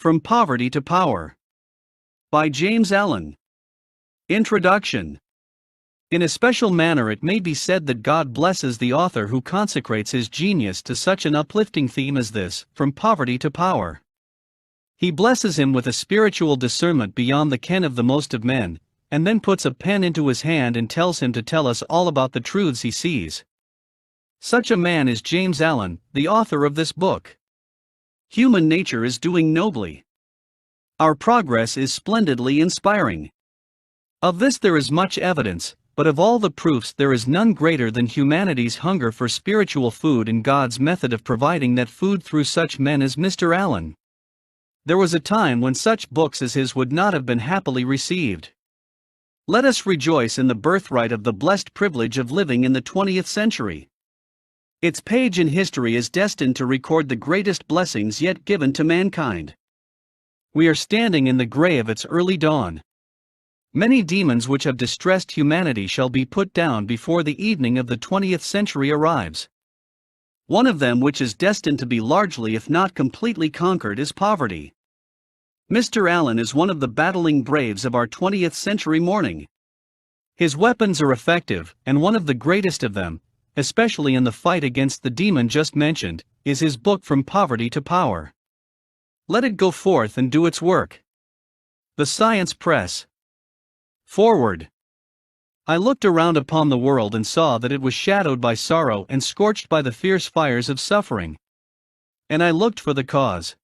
From Poverty to Power. By James Allen. Introduction. In a special manner, it may be said that God blesses the author who consecrates his genius to such an uplifting theme as this, From Poverty to Power. He blesses him with a spiritual discernment beyond the ken of the most of men, and then puts a pen into his hand and tells him to tell us all about the truths he sees. Such a man is James Allen, the author of this book. Human nature is doing nobly. Our progress is splendidly inspiring. Of this there is much evidence, but of all the proofs there is none greater than humanity's hunger for spiritual food and God's method of providing that food through such men as Mr. Allen. There was a time when such books as his would not have been happily received. Let us rejoice in the birthright of the blessed privilege of living in the 20th century. Its page in history is destined to record the greatest blessings yet given to mankind. We are standing in the gray of its early dawn. Many demons which have distressed humanity shall be put down before the evening of the 20th century arrives. One of them which is destined to be largely if not completely conquered is poverty. Mr. Allen is one of the battling braves of our 20th century morning. His weapons are effective, and one of the greatest of them, especially in the fight against the demon just mentioned, is his book From Poverty to Power. Let it go forth and do its work. The Science Press. Forward. I looked around upon the world and saw that it was shadowed by sorrow and scorched by the fierce fires of suffering. And I looked for the cause.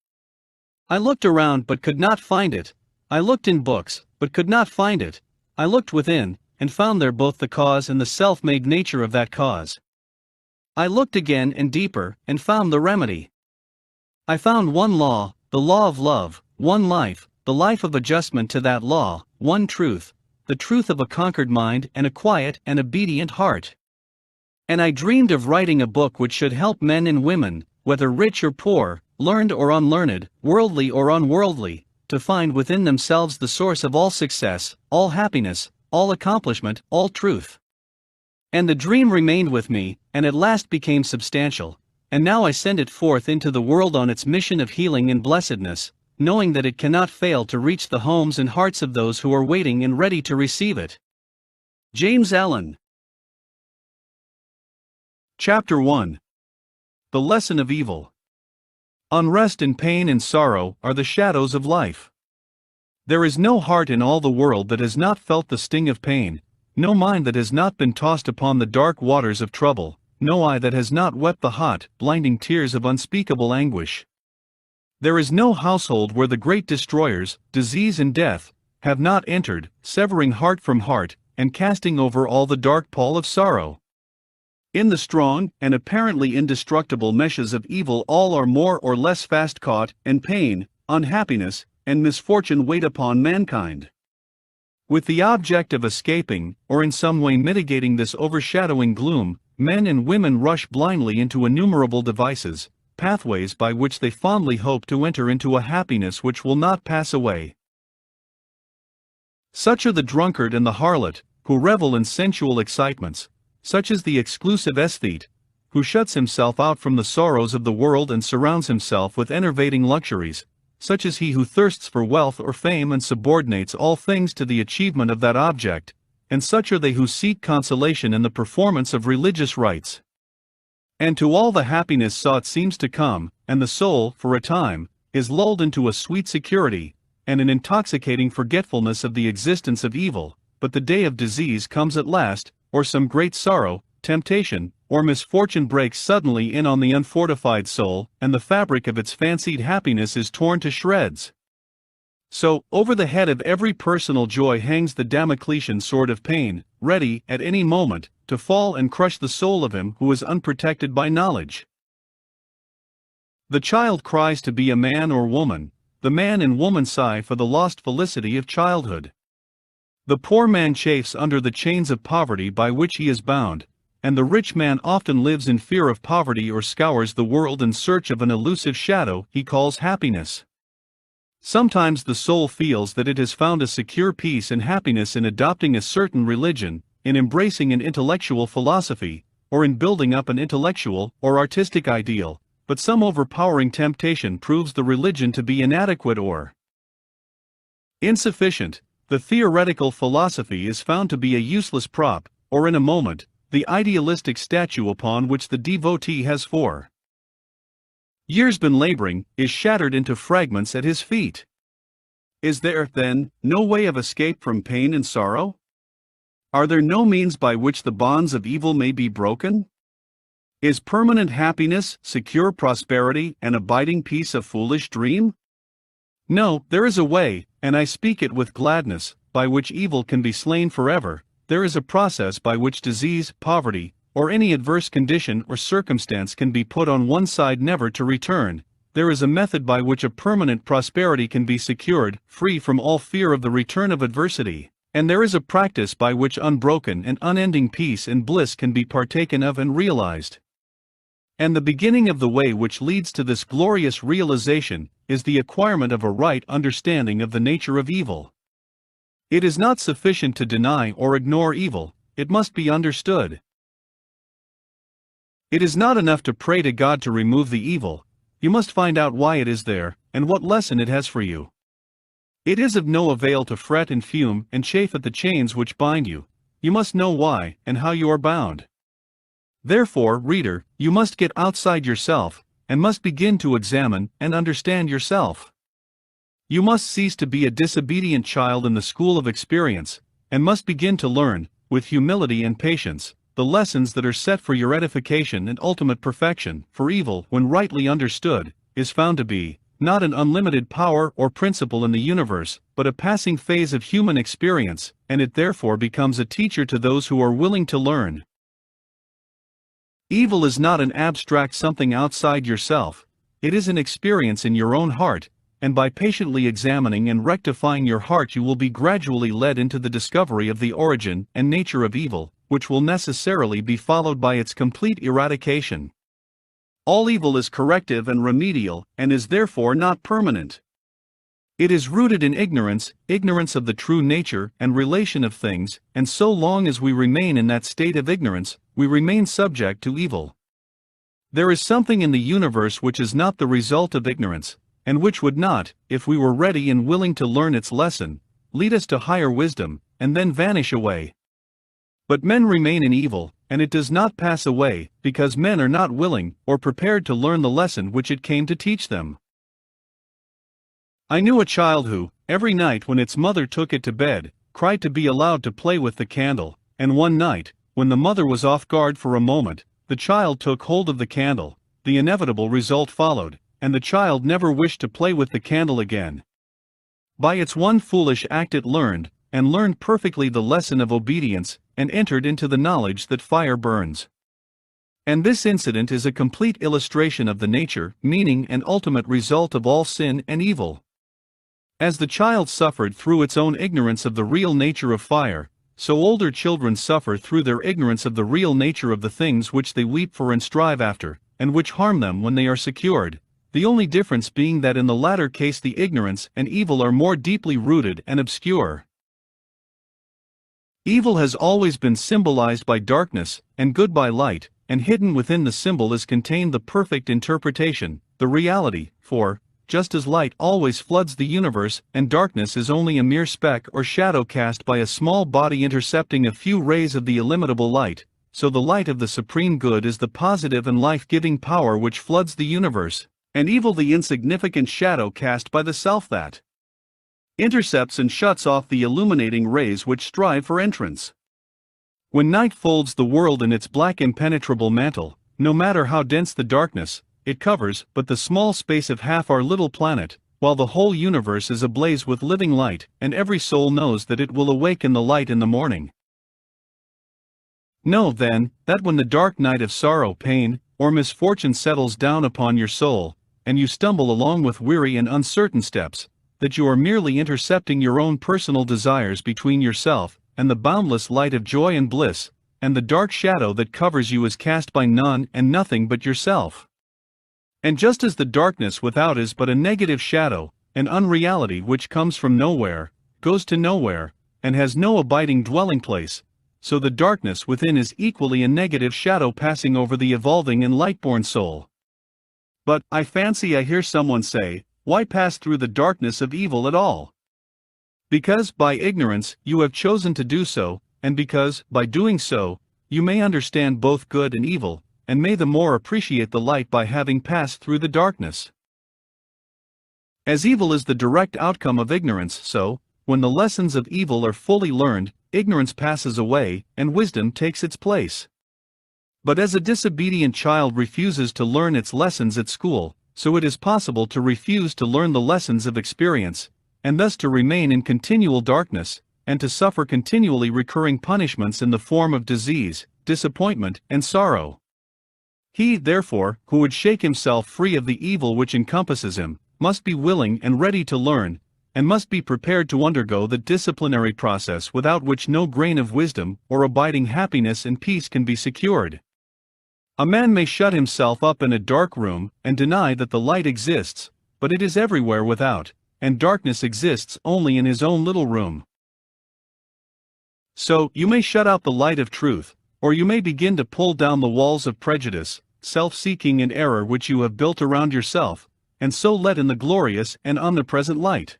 I looked around but could not find it. I looked in books, but could not find it. I looked within, and found there both the cause and the self-made nature of that cause. I looked again and deeper, and found the remedy. I found one law, the law of love, one life, the life of adjustment to that law, one truth, the truth of a conquered mind and a quiet and obedient heart. And I dreamed of writing a book which should help men and women, whether rich or poor, learned or unlearned, worldly or unworldly, to find within themselves the source of all success, all happiness, all accomplishment, all truth. And the dream remained with me, and at last became substantial, and now I send it forth into the world on its mission of healing and blessedness, knowing that it cannot fail to reach the homes and hearts of those who are waiting and ready to receive it. James Allen. Chapter 1. The Lesson of Evil. Unrest and pain and sorrow are the shadows of life. There is no heart in all the world that has not felt the sting of pain, no mind that has not been tossed upon the dark waters of trouble, no eye that has not wept the hot, blinding tears of unspeakable anguish. There is no household where the great destroyers, disease and death, have not entered, severing heart from heart, and casting over all the dark pall of sorrow. In the strong and apparently indestructible meshes of evil all are more or less fast caught, and pain, unhappiness, and misfortune wait upon mankind. With the object of escaping, or in some way mitigating this overshadowing gloom, men and women rush blindly into innumerable devices, pathways by which they fondly hope to enter into a happiness which will not pass away. Such are the drunkard and the harlot, who revel in sensual excitements, such is the exclusive aesthete, who shuts himself out from the sorrows of the world and surrounds himself with enervating luxuries, such is he who thirsts for wealth or fame and subordinates all things to the achievement of that object, and such are they who seek consolation in the performance of religious rites. And to all the happiness sought seems to come, and the soul, for a time, is lulled into a sweet security, and an intoxicating forgetfulness of the existence of evil, but the day of disease comes at last, or some great sorrow, temptation, or misfortune breaks suddenly in on the unfortified soul, and the fabric of its fancied happiness is torn to shreds. So, over the head of every personal joy hangs the Damocletian sword of pain, ready, at any moment, to fall and crush the soul of him who is unprotected by knowledge. The child cries to be a man or woman, the man and woman sigh for the lost felicity of childhood. The poor man chafes under the chains of poverty by which he is bound, and the rich man often lives in fear of poverty or scours the world in search of an elusive shadow he calls happiness. Sometimes the soul feels that it has found a secure peace and happiness in adopting a certain religion, in embracing an intellectual philosophy, or in building up an intellectual or artistic ideal, but some overpowering temptation proves the religion to be inadequate or insufficient. The theoretical philosophy is found to be a useless prop, or in a moment, the idealistic statue upon which the devotee has for years been laboring, is shattered into fragments at his feet. Is there, then, no way of escape from pain and sorrow? Are there no means by which the bonds of evil may be broken? Is permanent happiness, secure prosperity, and abiding peace a foolish dream? No, there is a way, and I speak it with gladness, by which evil can be slain forever. There is a process by which disease, poverty, or any adverse condition or circumstance can be put on one side never to return. There is a method by which a permanent prosperity can be secured, free from all fear of the return of adversity. And there is a practice by which unbroken and unending peace and bliss can be partaken of and realized. And the beginning of the way which leads to this glorious realization is the acquirement of a right understanding of the nature of evil. It is not sufficient to deny or ignore evil, it must be understood. It is not enough to pray to God to remove the evil, you must find out why it is there, and what lesson it has for you. It is of no avail to fret and fume and chafe at the chains which bind you, you must know why and how you are bound. Therefore, reader, you must get outside yourself, and must begin to examine and understand yourself. You must cease to be a disobedient child in the school of experience, and must begin to learn, with humility and patience, the lessons that are set for your edification and ultimate perfection. For evil, when rightly understood, is found to be, not an unlimited power or principle in the universe, but a passing phase of human experience, and it therefore becomes a teacher to those who are willing to learn. Evil is not an abstract something outside yourself, it is an experience in your own heart, and by patiently examining and rectifying your heart you will be gradually led into the discovery of the origin and nature of evil, which will necessarily be followed by its complete eradication. All evil is corrective and remedial, and is therefore not permanent. It is rooted in ignorance of the true nature and relation of things, and so long as we remain in that state of ignorance, we remain subject to evil. There is something in the universe which is not the result of ignorance, and which would not, if we were ready and willing to learn its lesson, lead us to higher wisdom, and then vanish away. But men remain in evil, and it does not pass away, because men are not willing or prepared to learn the lesson which it came to teach them. I knew a child who, every night when its mother took it to bed, cried to be allowed to play with the candle, and one night, when the mother was off guard for a moment, the child took hold of the candle. The inevitable result followed, and the child never wished to play with the candle again. By its one foolish act it learned perfectly the lesson of obedience, and entered into the knowledge that fire burns. And this incident is a complete illustration of the nature, meaning, and ultimate result of all sin and evil. As the child suffered through its own ignorance of the real nature of fire, so older children suffer through their ignorance of the real nature of the things which they weep for and strive after, and which harm them when they are secured, the only difference being that in the latter case the ignorance and evil are more deeply rooted and obscure. Evil has always been symbolized by darkness, and good by light, and hidden within the symbol is contained the perfect interpretation, the reality, for, just as light always floods the universe, and darkness is only a mere speck or shadow cast by a small body intercepting a few rays of the illimitable light, so the light of the supreme good is the positive and life-giving power which floods the universe, and evil the insignificant shadow cast by the self that intercepts and shuts off the illuminating rays which strive for entrance. When night folds the world in its black impenetrable mantle, no matter how dense the darkness, it covers but the small space of half our little planet, while the whole universe is ablaze with living light, and every soul knows that it will awake in the light in the morning. Know, then, that when the dark night of sorrow, pain, or misfortune settles down upon your soul, and you stumble along with weary and uncertain steps, that you are merely intercepting your own personal desires between yourself and the boundless light of joy and bliss, and the dark shadow that covers you is cast by none and nothing but yourself. And just as the darkness without is but a negative shadow, an unreality which comes from nowhere, goes to nowhere, and has no abiding dwelling place, so the darkness within is equally a negative shadow passing over the evolving and light-born soul. But, I fancy I hear someone say, why pass through the darkness of evil at all? Because, by ignorance, you have chosen to do so, and because, by doing so, you may understand both good and evil, and may the more appreciate the light by having passed through the darkness. As evil is the direct outcome of ignorance, so, when the lessons of evil are fully learned, ignorance passes away, and wisdom takes its place. But as a disobedient child refuses to learn its lessons at school, so it is possible to refuse to learn the lessons of experience, and thus to remain in continual darkness, and to suffer continually recurring punishments in the form of disease, disappointment, and sorrow. He, therefore, who would shake himself free of the evil which encompasses him, must be willing and ready to learn, and must be prepared to undergo the disciplinary process without which no grain of wisdom or abiding happiness and peace can be secured. A man may shut himself up in a dark room and deny that the light exists, but it is everywhere without, and darkness exists only in his own little room. So, you may shut out the light of truth, or you may begin to pull down the walls of prejudice, self-seeking and error which you have built around yourself, and so let in the glorious and omnipresent light.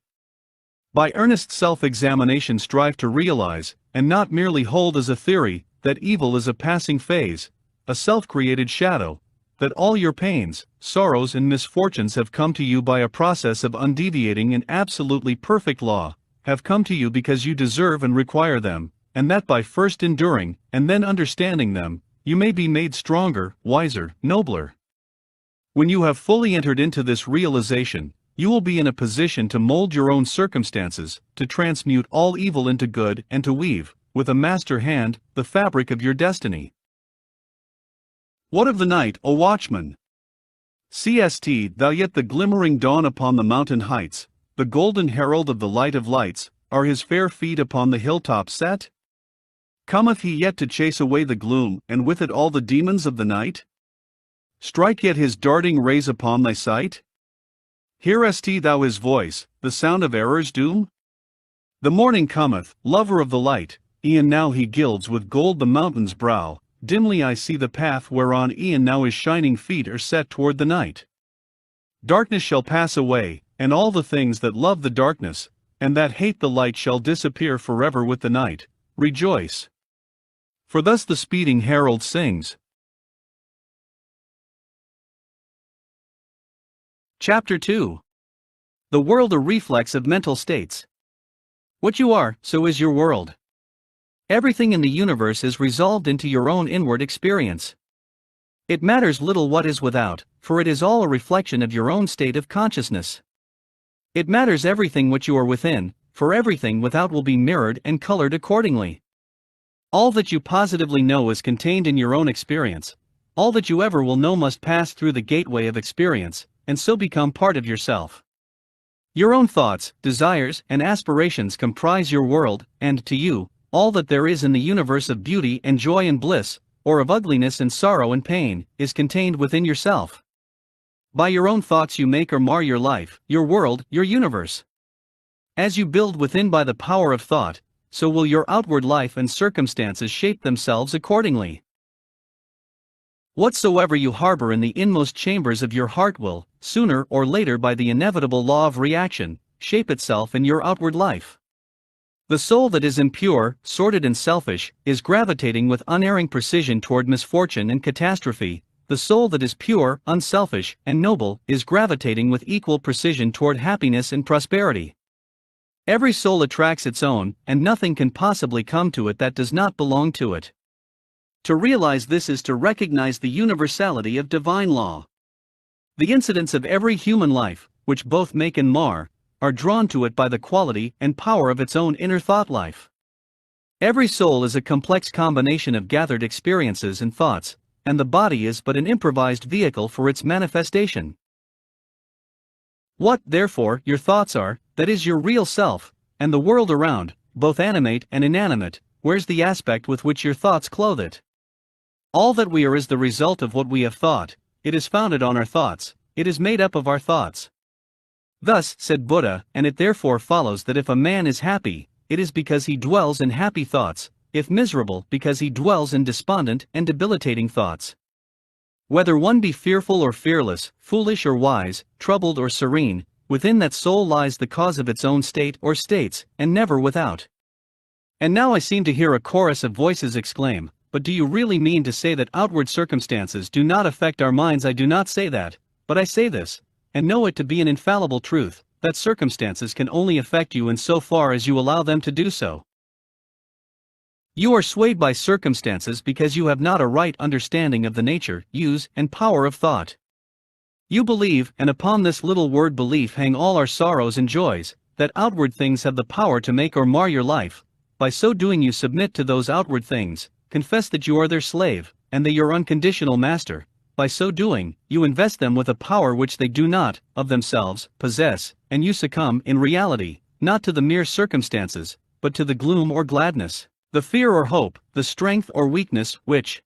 By earnest self-examination strive to realize, and not merely hold as a theory, that evil is a passing phase, a self-created shadow, that all your pains, sorrows and misfortunes have come to you by a process of undeviating and absolutely perfect law, have come to you because you deserve and require them, and that by first enduring, and then understanding them, you may be made stronger, wiser, nobler. When you have fully entered into this realization, you will be in a position to mold your own circumstances, to transmute all evil into good and to weave, with a master hand, the fabric of your destiny. What of the night, O watchman? Seest thou yet the glimmering dawn upon the mountain heights, the golden herald of the light of lights, are his fair feet upon the hilltop set? Cometh he yet to chase away the gloom, and with it all the demons of the night? Strike yet his darting rays upon thy sight? Hearest thou his voice, the sound of error's doom? The morning cometh, lover of the light, e'en now he gilds with gold the mountain's brow. Dimly I see the path whereon e'en now his shining feet are set toward the night. Darkness shall pass away, and all the things that love the darkness, and that hate the light shall disappear forever with the night. Rejoice! For thus the speeding herald sings. Chapter 2. The world a reflex of mental states. What you are, so is your world. Everything in the universe is resolved into your own inward experience. It matters little what is without, for it is all a reflection of your own state of consciousness. It matters everything what you are within, for everything without will be mirrored and colored accordingly. All that you positively know is contained in your own experience. All that you ever will know must pass through the gateway of experience, and so become part of yourself. Your own thoughts, desires, and aspirations comprise your world, and to you, all that there is in the universe of beauty and joy and bliss, or of ugliness and sorrow and pain, is contained within yourself. By your own thoughts you make or mar your life, your world, your universe. As you build within by the power of thought, so will your outward life and circumstances shape themselves accordingly. Whatsoever you harbor in the inmost chambers of your heart will, sooner or later by the inevitable law of reaction, shape itself in your outward life. The soul that is impure, sordid and selfish, is gravitating with unerring precision toward misfortune and catastrophe. The soul that is pure, unselfish, and noble, is gravitating with equal precision toward happiness and prosperity. Every soul attracts its own, and nothing can possibly come to it that does not belong to it. To realize this is to recognize the universality of divine law. The incidents of every human life, which both make and mar, are drawn to it by the quality and power of its own inner thought life. Every soul is a complex combination of gathered experiences and thoughts, and the body is but an improvised vehicle for its manifestation. What, therefore, your thoughts are, that is your real self, and the world around, both animate and inanimate, wears the aspect with which your thoughts clothe it. All that we are is the result of what we have thought, it is founded on our thoughts, it is made up of our thoughts. Thus, said Buddha, and it therefore follows that if a man is happy, it is because he dwells in happy thoughts, if miserable, because he dwells in despondent and debilitating thoughts. Whether one be fearful or fearless, foolish or wise, troubled or serene, within that soul lies the cause of its own state or states, and never without. And now I seem to hear a chorus of voices exclaim, "But do you really mean to say that outward circumstances do not affect our minds?" I do not say that, but I say this, and know it to be an infallible truth, that circumstances can only affect you in so far as you allow them to do so. You are swayed by circumstances because you have not a right understanding of the nature, use, and power of thought. You believe, and upon this little word belief hang all our sorrows and joys, that outward things have the power to make or mar your life. By so doing you submit to those outward things, confess that you are their slave, and they your unconditional master. By so doing, you invest them with a power which they do not, of themselves, possess, and you succumb, in reality, not to the mere circumstances, but to the gloom or gladness, the fear or hope, the strength or weakness, which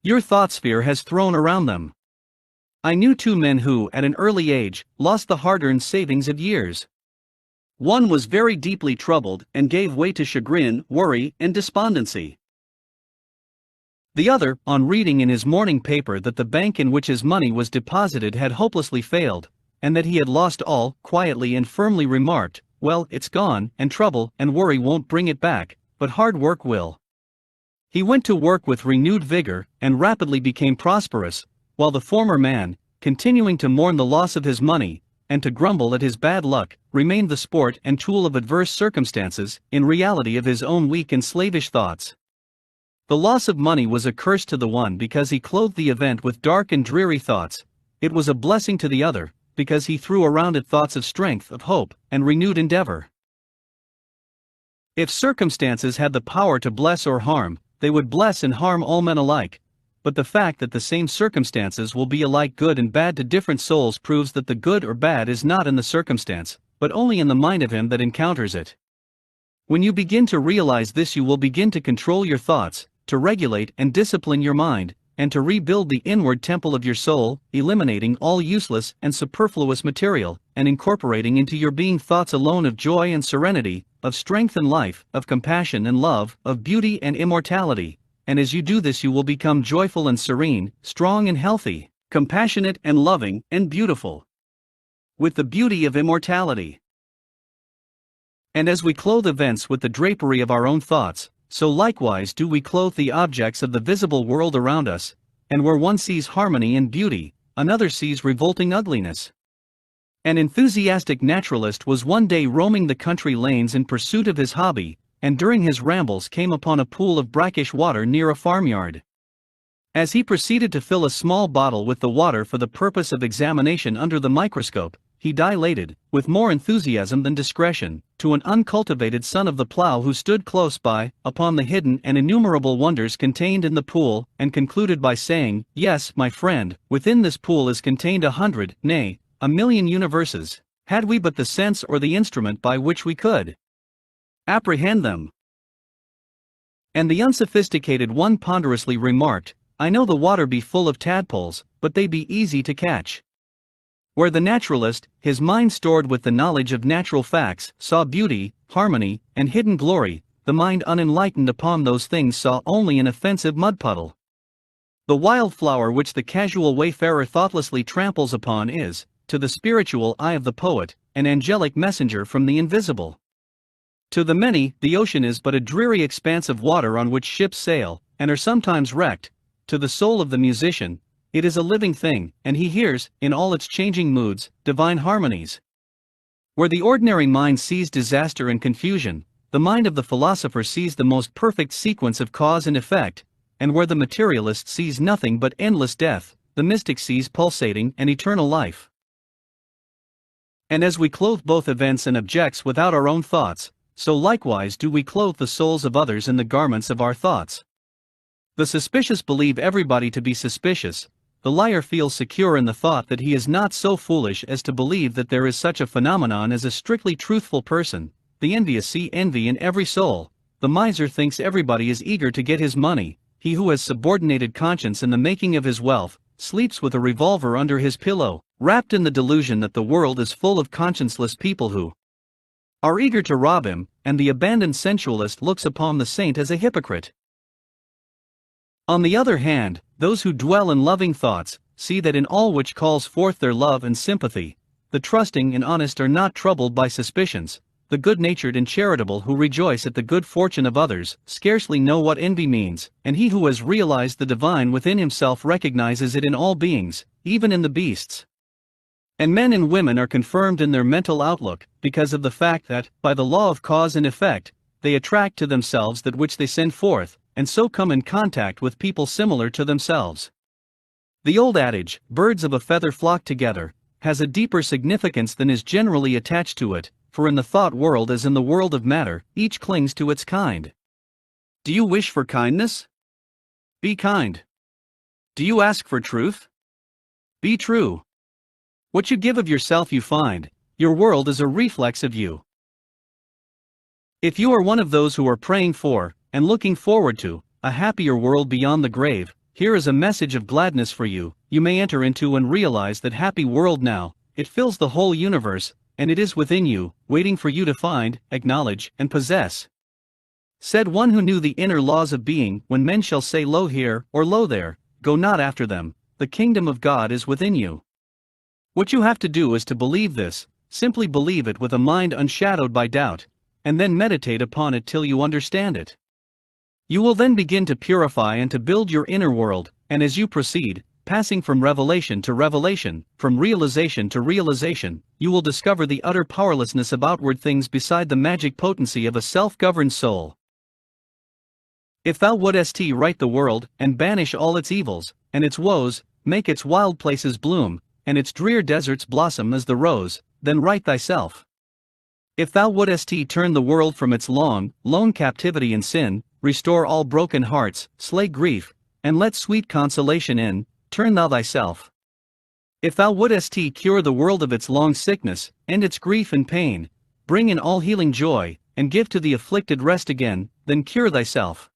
your thought sphere has thrown around them. I knew two men who, at an early age, lost the hard-earned savings of years. One was very deeply troubled, and gave way to chagrin, worry, and despondency. The other, on reading in his morning paper that the bank in which his money was deposited had hopelessly failed, and that he had lost all, quietly and firmly remarked, "Well, it's gone, and trouble and worry won't bring it back, but hard work will." He went to work with renewed vigor, and rapidly became prosperous, while the former man, continuing to mourn the loss of his money, and to grumble at his bad luck, remained the sport and tool of adverse circumstances, in reality of his own weak and slavish thoughts. The loss of money was a curse to the one because he clothed the event with dark and dreary thoughts. It was a blessing to the other, because he threw around it thoughts of strength, of hope, and renewed endeavor. If circumstances had the power to bless or harm, they would bless and harm all men alike. But the fact that the same circumstances will be alike good and bad to different souls proves that the good or bad is not in the circumstance, but only in the mind of him that encounters it. When you begin to realize this, you will begin to control your thoughts, to regulate and discipline your mind, and to rebuild the inward temple of your soul, eliminating all useless and superfluous material, and incorporating into your being thoughts alone of joy and serenity, of strength and life, of compassion and love, of beauty and immortality. And as you do this, you will become joyful and serene, strong and healthy, compassionate and loving and beautiful, with the beauty of immortality. And as we clothe events with the drapery of our own thoughts, so likewise do we clothe the objects of the visible world around us, and where one sees harmony and beauty, another sees revolting ugliness. An enthusiastic naturalist was one day roaming the country lanes in pursuit of his hobby, and during his rambles came upon a pool of brackish water near a farmyard. As he proceeded to fill a small bottle with the water for the purpose of examination under the microscope, he dilated, with more enthusiasm than discretion, to an uncultivated son of the plough who stood close by, upon the hidden and innumerable wonders contained in the pool, and concluded by saying, "Yes, my friend, within this pool is contained 100, nay, 1,000,000 universes, had we but the sense or the instrument by which we could apprehend them." And the unsophisticated one ponderously remarked, "I know the water be full of tadpoles, but they be easy to catch." Where the naturalist, his mind stored with the knowledge of natural facts, saw beauty, harmony, and hidden glory, the mind unenlightened upon those things saw only an offensive mud puddle. The wild flower which the casual wayfarer thoughtlessly tramples upon is, to the spiritual eye of the poet, an angelic messenger from the invisible. To the many, the ocean is but a dreary expanse of water on which ships sail, and are sometimes wrecked. To the soul of the musician, it is a living thing, and he hears, in all its changing moods, divine harmonies. Where the ordinary mind sees disaster and confusion, the mind of the philosopher sees the most perfect sequence of cause and effect, and where the materialist sees nothing but endless death, the mystic sees pulsating and eternal life. And as we clothe both events and objects without our own thoughts, so likewise do we clothe the souls of others in the garments of our thoughts. The suspicious believe everybody to be suspicious. The liar feels secure in the thought that he is not so foolish as to believe that there is such a phenomenon as a strictly truthful person. The envious see envy in every soul. The miser thinks everybody is eager to get his money. He who has subordinated conscience in the making of his wealth, sleeps with a revolver under his pillow, wrapped in the delusion that the world is full of conscienceless people who are eager to rob him, and the abandoned sensualist looks upon the saint as a hypocrite. On the other hand, those who dwell in loving thoughts, see that in all which calls forth their love and sympathy, the trusting and honest are not troubled by suspicions, the good-natured and charitable who rejoice at the good fortune of others, scarcely know what envy means, and he who has realized the divine within himself recognizes it in all beings, even in the beasts. And men and women are confirmed in their mental outlook, because of the fact that, by the law of cause and effect, they attract to themselves that which they send forth, and so come in contact with people similar to themselves. The old adage, birds of a feather flock together, has a deeper significance than is generally attached to it, for in the thought world as in the world of matter, each clings to its kind. Do you wish for kindness? Be kind. Do you ask for truth? Be true. What you give of yourself you find, your world is a reflex of you. If you are one of those who are praying for, and looking forward to, a happier world beyond the grave, here is a message of gladness for you. You may enter into and realize that happy world now. It fills the whole universe, and it is within you, waiting for you to find, acknowledge, and possess. Said one who knew the inner laws of being, when men shall say lo here, or lo there, go not after them, the kingdom of God is within you. What you have to do is to believe this, simply believe it with a mind unshadowed by doubt, and then meditate upon it till you understand it. You will then begin to purify and to build your inner world, and as you proceed, passing from revelation to revelation, from realization to realization, you will discover the utter powerlessness of outward things beside the magic potency of a self-governed soul. If thou wouldest right the world, and banish all its evils, and its woes, make its wild places bloom, and its drear deserts blossom as the rose, then right thyself. If thou wouldest turn the world from its lone captivity and sin, restore all broken hearts, slay grief, and let sweet consolation in, turn thou thyself. If thou wouldest cure the world of its long sickness, end its grief and pain, bring in all healing joy, and give to the afflicted rest again, then cure thyself.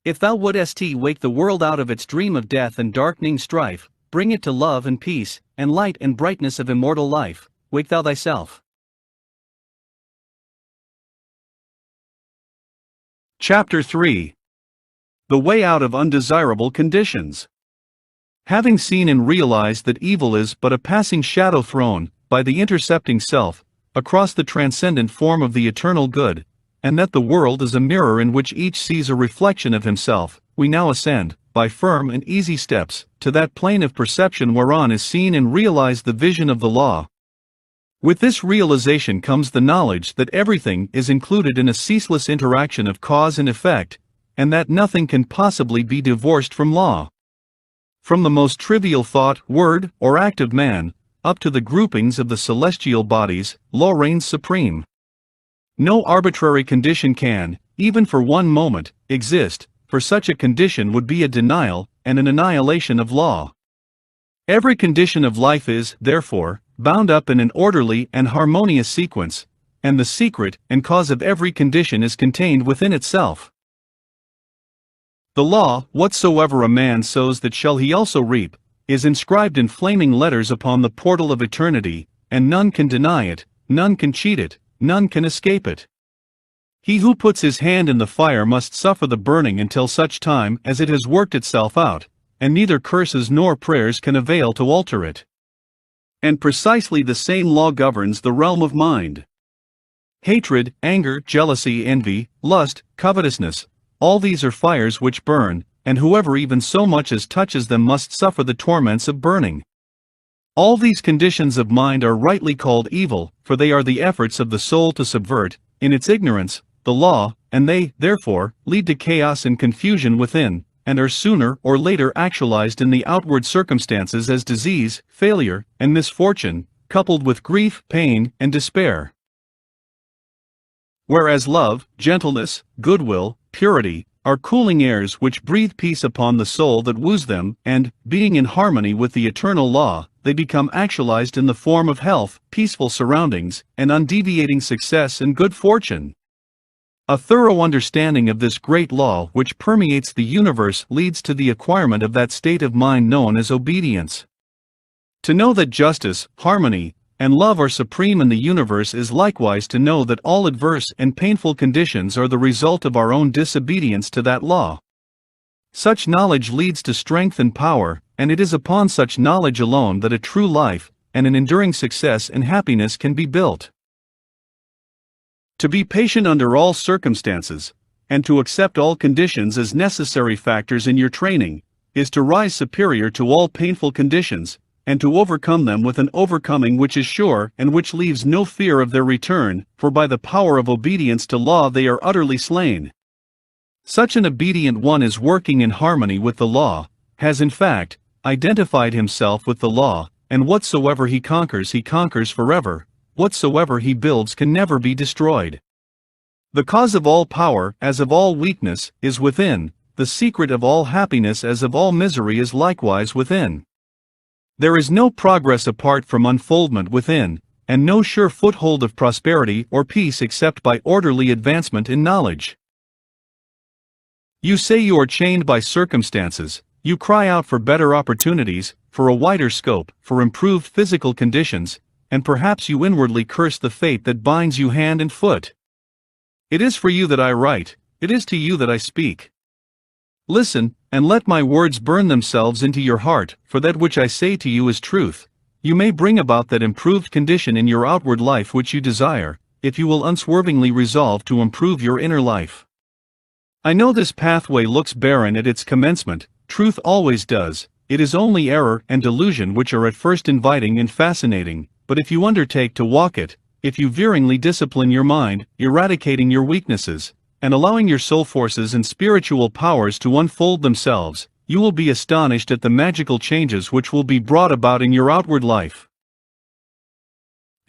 If thou wouldest wake the world out of its dream of death and darkening strife, bring it to love and peace, and light and brightness of immortal life, wake thou thyself. Chapter 3. The Way Out of Undesirable Conditions. Having seen and realized that evil is but a passing shadow thrown, by the intercepting self, across the transcendent form of the eternal good, and that the world is a mirror in which each sees a reflection of himself, we now ascend, by firm and easy steps, to that plane of perception whereon is seen and realized the vision of the law. With this realization comes the knowledge that everything is included in a ceaseless interaction of cause and effect, and that nothing can possibly be divorced from law. From the most trivial thought, word, or act of man, up to the groupings of the celestial bodies, law reigns supreme. No arbitrary condition can, even for one moment, exist, for such a condition would be a denial and an annihilation of law. Every condition of life is, therefore, bound up in an orderly and harmonious sequence, and the secret and cause of every condition is contained within itself. The law, whatsoever a man sows that shall he also reap, is inscribed in flaming letters upon the portal of eternity, and none can deny it, none can cheat it, none can escape it. He who puts his hand in the fire must suffer the burning until such time as it has worked itself out, and neither curses nor prayers can avail to alter it. And precisely the same law governs the realm of mind. Hatred, anger, jealousy, envy, lust, covetousness, all these are fires which burn, and whoever even so much as touches them must suffer the torments of burning. All these conditions of mind are rightly called evil, for they are the efforts of the soul to subvert, in its ignorance, the law, and they, therefore, lead to chaos and confusion within, and are sooner or later actualized in the outward circumstances as disease, failure, and misfortune, coupled with grief, pain, and despair. Whereas love, gentleness, goodwill, purity, are cooling airs which breathe peace upon the soul that woos them, and, being in harmony with the eternal law, they become actualized in the form of health, peaceful surroundings, and undeviating success and good fortune. A thorough understanding of this great law which permeates the universe leads to the acquirement of that state of mind known as obedience. To know that justice, harmony, and love are supreme in the universe is likewise to know that all adverse and painful conditions are the result of our own disobedience to that law. Such knowledge leads to strength and power, and it is upon such knowledge alone that a true life, and an enduring success and happiness can be built. To be patient under all circumstances, and to accept all conditions as necessary factors in your training, is to rise superior to all painful conditions, and to overcome them with an overcoming which is sure and which leaves no fear of their return, for by the power of obedience to law they are utterly slain. Such an obedient one is working in harmony with the law, has in fact, identified himself with the law, and whatsoever he conquers forever, whatsoever he builds can never be destroyed. The cause of all power, as of all weakness, is within, the secret of all happiness as of all misery is likewise within. There is no progress apart from unfoldment within, and no sure foothold of prosperity or peace except by orderly advancement in knowledge. You say you are chained by circumstances, you cry out for better opportunities, for a wider scope, for improved physical conditions, and perhaps you inwardly curse the fate that binds you hand and foot. It is for you that I write, it is to you that I speak. Listen, and let my words burn themselves into your heart, for that which I say to you is truth. You may bring about that improved condition in your outward life which you desire, if you will unswervingly resolve to improve your inner life. I know this pathway looks barren at its commencement, truth always does, it is only error and delusion which are at first inviting and fascinating, but if you undertake to walk it, if you veeringly discipline your mind, eradicating your weaknesses, and allowing your soul forces and spiritual powers to unfold themselves, you will be astonished at the magical changes which will be brought about in your outward life.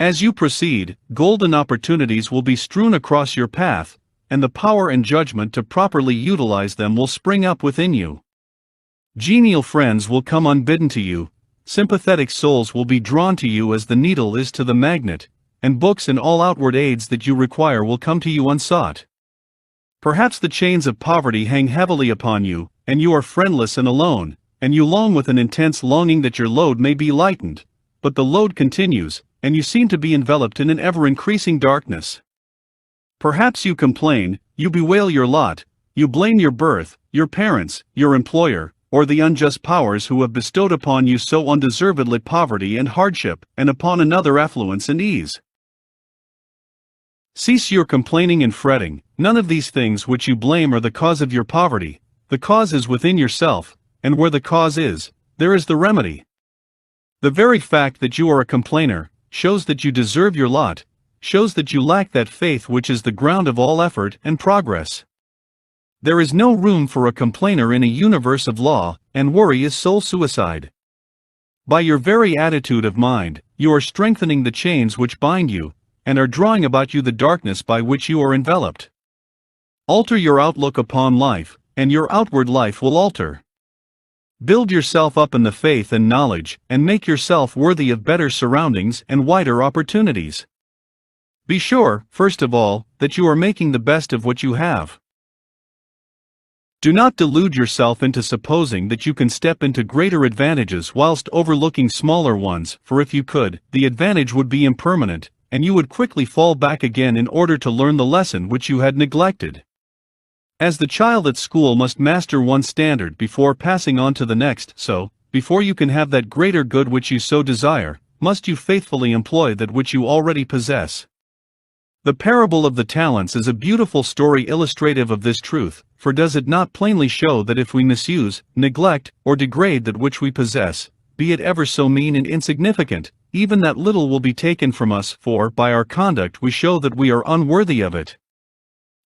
As you proceed, golden opportunities will be strewn across your path, and the power and judgment to properly utilize them will spring up within you. Genial friends will come unbidden to you, sympathetic souls will be drawn to you as the needle is to the magnet, and books and all outward aids that you require will come to you unsought. Perhaps the chains of poverty hang heavily upon you, and you are friendless and alone, and you long with an intense longing that your load may be lightened, but the load continues, and you seem to be enveloped in an ever-increasing darkness. Perhaps you complain, you bewail your lot, you blame your birth, your parents, your employer, or the unjust powers who have bestowed upon you so undeservedly poverty and hardship, and upon another affluence and ease. Cease your complaining and fretting, none of these things which you blame are the cause of your poverty, the cause is within yourself, and where the cause is, there is the remedy. The very fact that you are a complainer, shows that you deserve your lot, shows that you lack that faith which is the ground of all effort and progress. There is no room for a complainer in a universe of law, and worry is soul suicide. By your very attitude of mind, you are strengthening the chains which bind you, and are drawing about you the darkness by which you are enveloped. Alter your outlook upon life, and your outward life will alter. Build yourself up in the faith and knowledge, and make yourself worthy of better surroundings and wider opportunities. Be sure, first of all, that you are making the best of what you have. Do not delude yourself into supposing that you can step into greater advantages whilst overlooking smaller ones, for if you could, the advantage would be impermanent, and you would quickly fall back again in order to learn the lesson which you had neglected. As the child at school must master one standard before passing on to the next, so, before you can have that greater good which you so desire, must you faithfully employ that which you already possess. The parable of the talents is a beautiful story illustrative of this truth, for does it not plainly show that if we misuse, neglect, or degrade that which we possess, be it ever so mean and insignificant, even that little will be taken from us, for by our conduct we show that we are unworthy of it.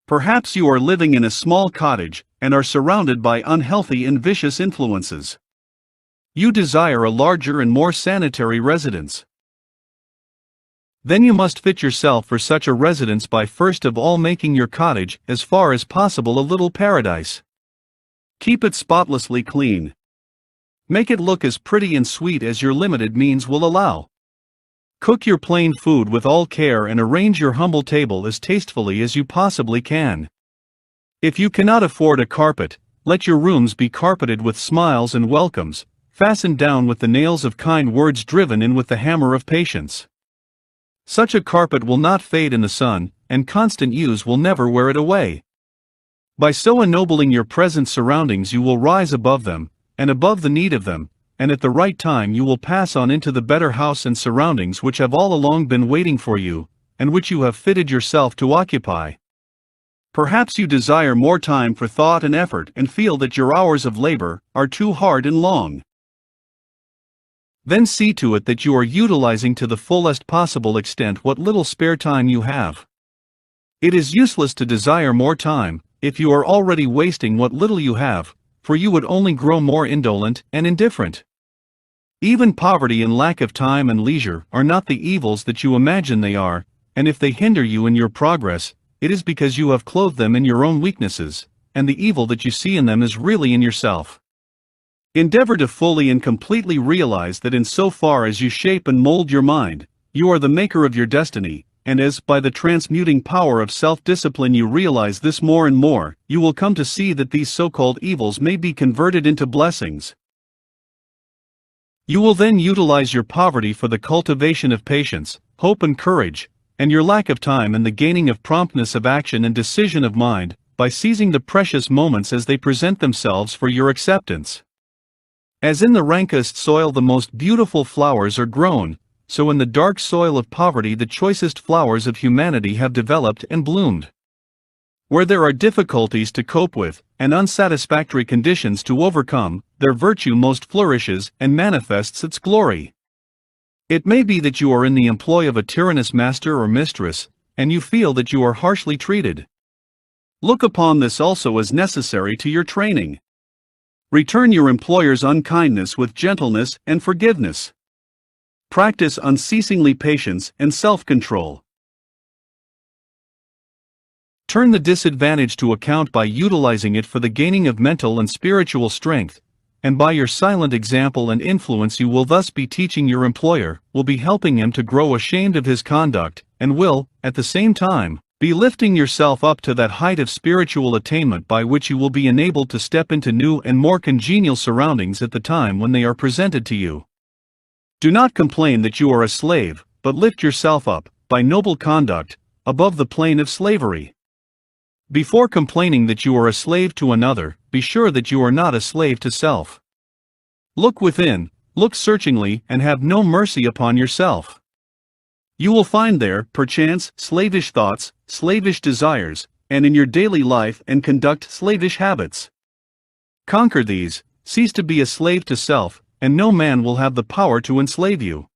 Perhaps you are living in a small cottage, and are surrounded by unhealthy and vicious influences. You desire a larger and more sanitary residence. Then you must fit yourself for such a residence by first of all making your cottage, as far as possible, a little paradise. Keep it spotlessly clean. Make it look as pretty and sweet as your limited means will allow. Cook your plain food with all care and arrange your humble table as tastefully as you possibly can. If you cannot afford a carpet, let your rooms be carpeted with smiles and welcomes, fastened down with the nails of kind words driven in with the hammer of patience. Such a carpet will not fade in the sun, and constant use will never wear it away. By so ennobling your present surroundings you will rise above them, and above the need of them, and at the right time you will pass on into the better house and surroundings which have all along been waiting for you, and which you have fitted yourself to occupy. Perhaps you desire more time for thought and effort and feel that your hours of labor are too hard and long. Then see to it that you are utilizing to the fullest possible extent what little spare time you have. It is useless to desire more time, if you are already wasting what little you have, for you would only grow more indolent and indifferent. Even poverty and lack of time and leisure are not the evils that you imagine they are, and if they hinder you in your progress, it is because you have clothed them in your own weaknesses, and the evil that you see in them is really in yourself. Endeavor to fully and completely realize that in so far as you shape and mold your mind, you are the maker of your destiny, and as, by the transmuting power of self-discipline you realize this more and more, you will come to see that these so-called evils may be converted into blessings. You will then utilize your poverty for the cultivation of patience, hope and courage, and your lack of time and the gaining of promptness of action and decision of mind, by seizing the precious moments as they present themselves for your acceptance. As in the rankest soil the most beautiful flowers are grown, so in the dark soil of poverty the choicest flowers of humanity have developed and bloomed. Where there are difficulties to cope with, and unsatisfactory conditions to overcome, their virtue most flourishes and manifests its glory. It may be that you are in the employ of a tyrannous master or mistress, and you feel that you are harshly treated. Look upon this also as necessary to your training. Return your employer's unkindness with gentleness and forgiveness. Practice unceasingly patience and self-control. Turn the disadvantage to account by utilizing it for the gaining of mental and spiritual strength, and by your silent example and influence you will thus be teaching your employer, will be helping him to grow ashamed of his conduct, and will, at the same time, be lifting yourself up to that height of spiritual attainment by which you will be enabled to step into new and more congenial surroundings at the time when they are presented to you. Do not complain that you are a slave, but lift yourself up, by noble conduct, above the plane of slavery. Before complaining that you are a slave to another, be sure that you are not a slave to self. Look within, look searchingly, and have no mercy upon yourself. You will find there, perchance, slavish thoughts, slavish desires, and in your daily life and conduct slavish habits. Conquer these, cease to be a slave to self, and no man will have the power to enslave you.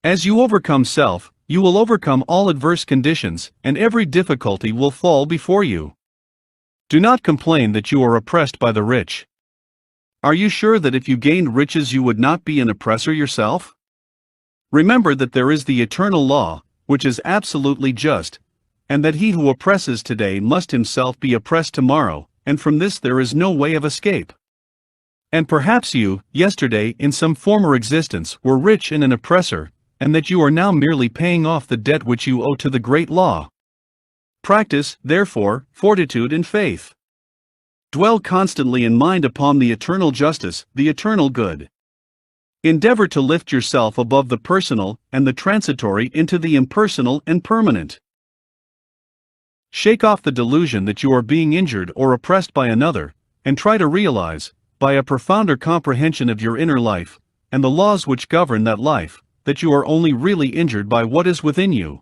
As you overcome self, you will overcome all adverse conditions, and every difficulty will fall before you. Do not complain that you are oppressed by the rich. Are you sure that if you gained riches you would not be an oppressor yourself? Remember that there is the eternal law, which is absolutely just, and that he who oppresses today must himself be oppressed tomorrow, and from this there is no way of escape. And perhaps you, yesterday in some former existence, were rich and an oppressor, and that you are now merely paying off the debt which you owe to the great law. Practice, therefore, fortitude and faith. Dwell constantly in mind upon the eternal justice, the eternal good. Endeavor to lift yourself above the personal and the transitory into the impersonal and permanent. Shake off the delusion that you are being injured or oppressed by another, and try to realize, by a profounder comprehension of your inner life, and the laws which govern that life, that you are only really injured by what is within you.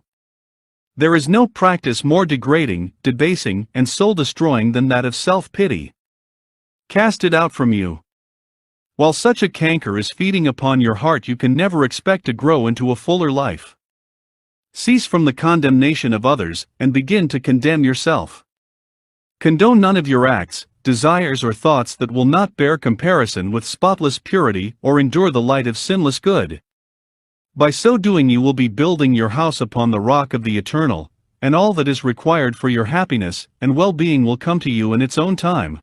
There is no practice more degrading, debasing, and soul-destroying than that of self-pity. Cast it out from you. While such a canker is feeding upon your heart you can never expect to grow into a fuller life. Cease from the condemnation of others, and begin to condemn yourself. Condone none of your acts, desires or thoughts that will not bear comparison with spotless purity or endure the light of sinless good. By so doing you will be building your house upon the rock of the eternal, and all that is required for your happiness and well-being will come to you in its own time.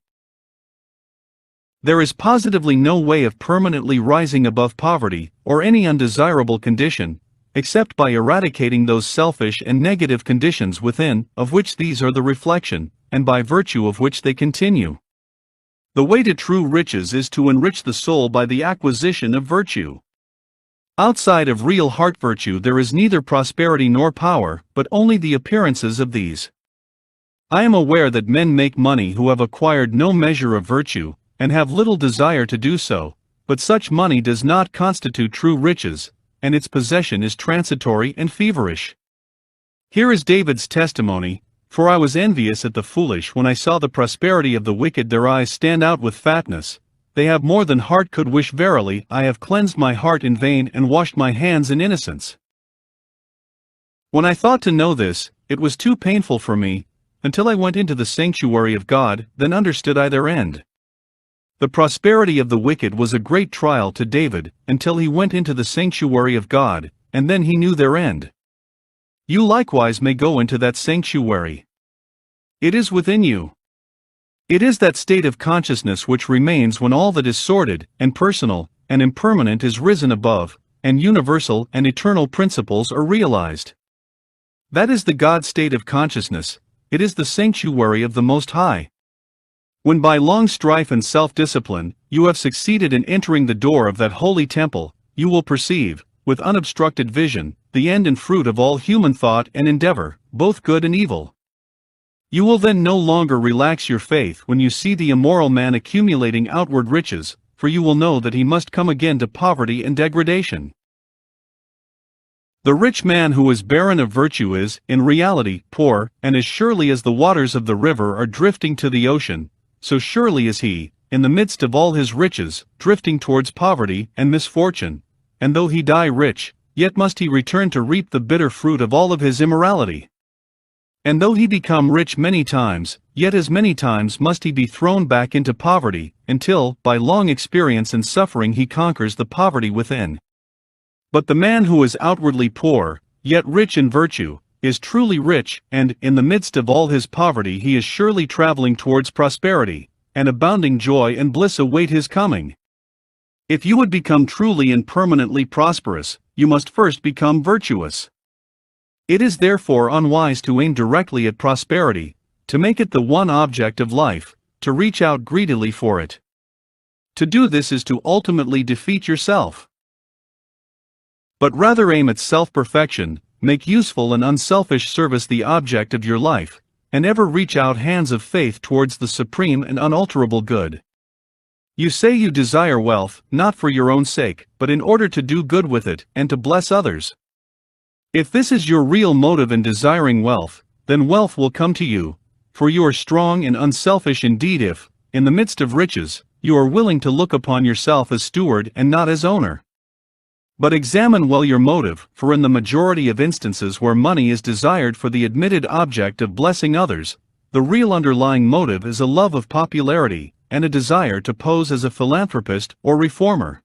There is positively no way of permanently rising above poverty, or any undesirable condition, except by eradicating those selfish and negative conditions within, of which these are the reflection, and by virtue of which they continue. The way to true riches is to enrich the soul by the acquisition of virtue. Outside of real heart virtue there is neither prosperity nor power, but only the appearances of these. I am aware that men make money who have acquired no measure of virtue, and have little desire to do so, but such money does not constitute true riches, and its possession is transitory and feverish. Here is David's testimony: "For I was envious at the foolish when I saw the prosperity of the wicked, their eyes stand out with fatness. They have more than heart could wish. Verily, I have cleansed my heart in vain and washed my hands in innocence. When I thought to know this, it was too painful for me, until I went into the sanctuary of God, then understood I their end." The prosperity of the wicked was a great trial to David, until he went into the sanctuary of God, and then he knew their end. You likewise may go into that sanctuary. It is within you. It is that state of consciousness which remains when all that is sordid, and personal, and impermanent is risen above, and universal and eternal principles are realized. That is the God state of consciousness. It is the sanctuary of the Most High. When by long strife and self-discipline, you have succeeded in entering the door of that holy temple, you will perceive, with unobstructed vision, the end and fruit of all human thought and endeavor, both good and evil. You will then no longer relax your faith when you see the immoral man accumulating outward riches, for you will know that he must come again to poverty and degradation. The rich man who is barren of virtue is, in reality, poor, and as surely as the waters of the river are drifting to the ocean, so surely is he, in the midst of all his riches, drifting towards poverty and misfortune, and though he die rich, yet must he return to reap the bitter fruit of all of his immorality. And though he become rich many times, yet as many times must he be thrown back into poverty, until, by long experience and suffering, he conquers the poverty within. But the man who is outwardly poor, yet rich in virtue, is truly rich, and, in the midst of all his poverty, he is surely traveling towards prosperity, and abounding joy and bliss await his coming. If you would become truly and permanently prosperous, you must first become virtuous. It is therefore unwise to aim directly at prosperity, to make it the one object of life, to reach out greedily for it. To do this is to ultimately defeat yourself. But rather aim at self-perfection, make useful and unselfish service the object of your life, and ever reach out hands of faith towards the supreme and unalterable good. You say you desire wealth, not for your own sake, but in order to do good with it, and to bless others. If this is your real motive in desiring wealth, then wealth will come to you, for you are strong and unselfish indeed if, in the midst of riches, you are willing to look upon yourself as steward and not as owner. But examine well your motive, for in the majority of instances where money is desired for the admitted object of blessing others, the real underlying motive is a love of popularity, and a desire to pose as a philanthropist or reformer.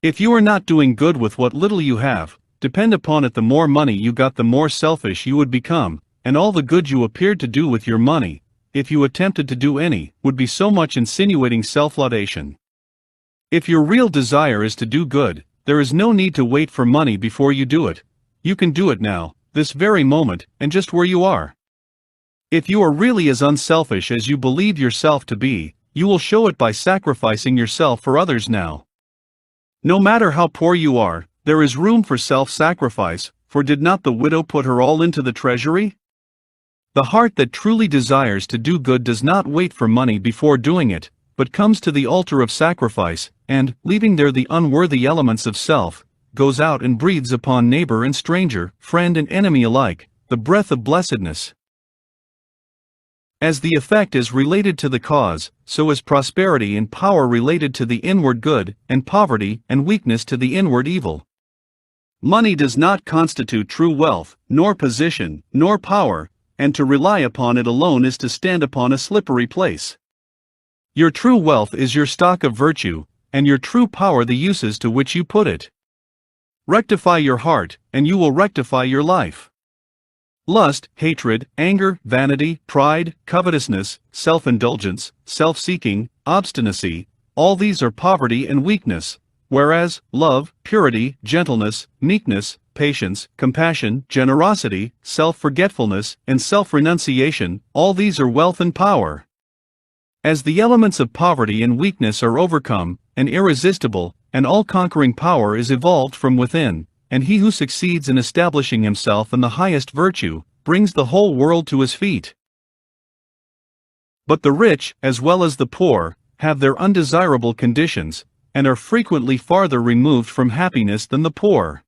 If you are not doing good with what little you have, depend upon it, the more money you got, the more selfish you would become, and all the good you appeared to do with your money, if you attempted to do any, would be so much insinuating self-laudation. If your real desire is to do good, there is no need to wait for money before you do it. You can do it now, this very moment, and just where you are. If you are really as unselfish as you believe yourself to be, you will show it by sacrificing yourself for others now. No matter how poor you are, there is room for self-sacrifice, for did not the widow put her all into the treasury? The heart that truly desires to do good does not wait for money before doing it, but comes to the altar of sacrifice, and, leaving there the unworthy elements of self, goes out and breathes upon neighbor and stranger, friend and enemy alike, the breath of blessedness. As the effect is related to the cause, so is prosperity and power related to the inward good, and poverty and weakness to the inward evil. Money does not constitute true wealth, nor position, nor power, and to rely upon it alone is to stand upon a slippery place. Your true wealth is your stock of virtue, and your true power the uses to which you put it. Rectify your heart, and you will rectify your life. Lust, hatred, anger, vanity, pride, covetousness, self-indulgence, self-seeking, obstinacy, all these are poverty and weakness, whereas love, purity, gentleness, meekness, patience, compassion, generosity, self-forgetfulness, and self-renunciation, all these are wealth and power. As the elements of poverty and weakness are overcome, an irresistible and all-conquering power is evolved from within, and he who succeeds in establishing himself in the highest virtue, brings the whole world to his feet. But the rich, as well as the poor, have their undesirable conditions, and are frequently farther removed from happiness than the poor.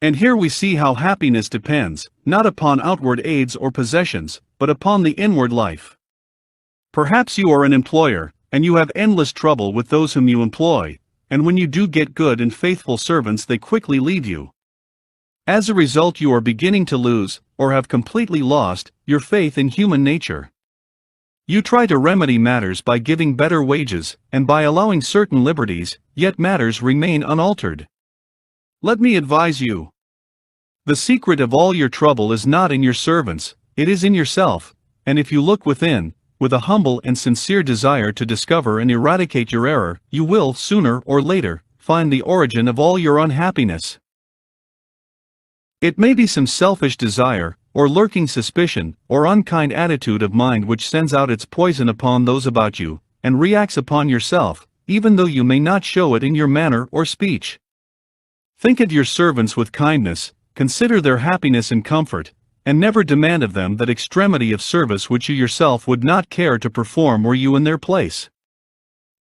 And here we see how happiness depends, not upon outward aids or possessions, but upon the inward life. Perhaps you are an employer, and you have endless trouble with those whom you employ, and when you do get good and faithful servants they quickly leave you. As a result you are beginning to lose, or have completely lost, your faith in human nature. You try to remedy matters by giving better wages, and by allowing certain liberties, yet matters remain unaltered. Let me advise you. The secret of all your trouble is not in your servants, it is in yourself, and if you look within, with a humble and sincere desire to discover and eradicate your error, you will, sooner or later, find the origin of all your unhappiness. It may be some selfish desire, or lurking suspicion, or unkind attitude of mind which sends out its poison upon those about you, and reacts upon yourself, even though you may not show it in your manner or speech. Think of your servants with kindness, consider their happiness and comfort, and never demand of them that extremity of service which you yourself would not care to perform were you in their place.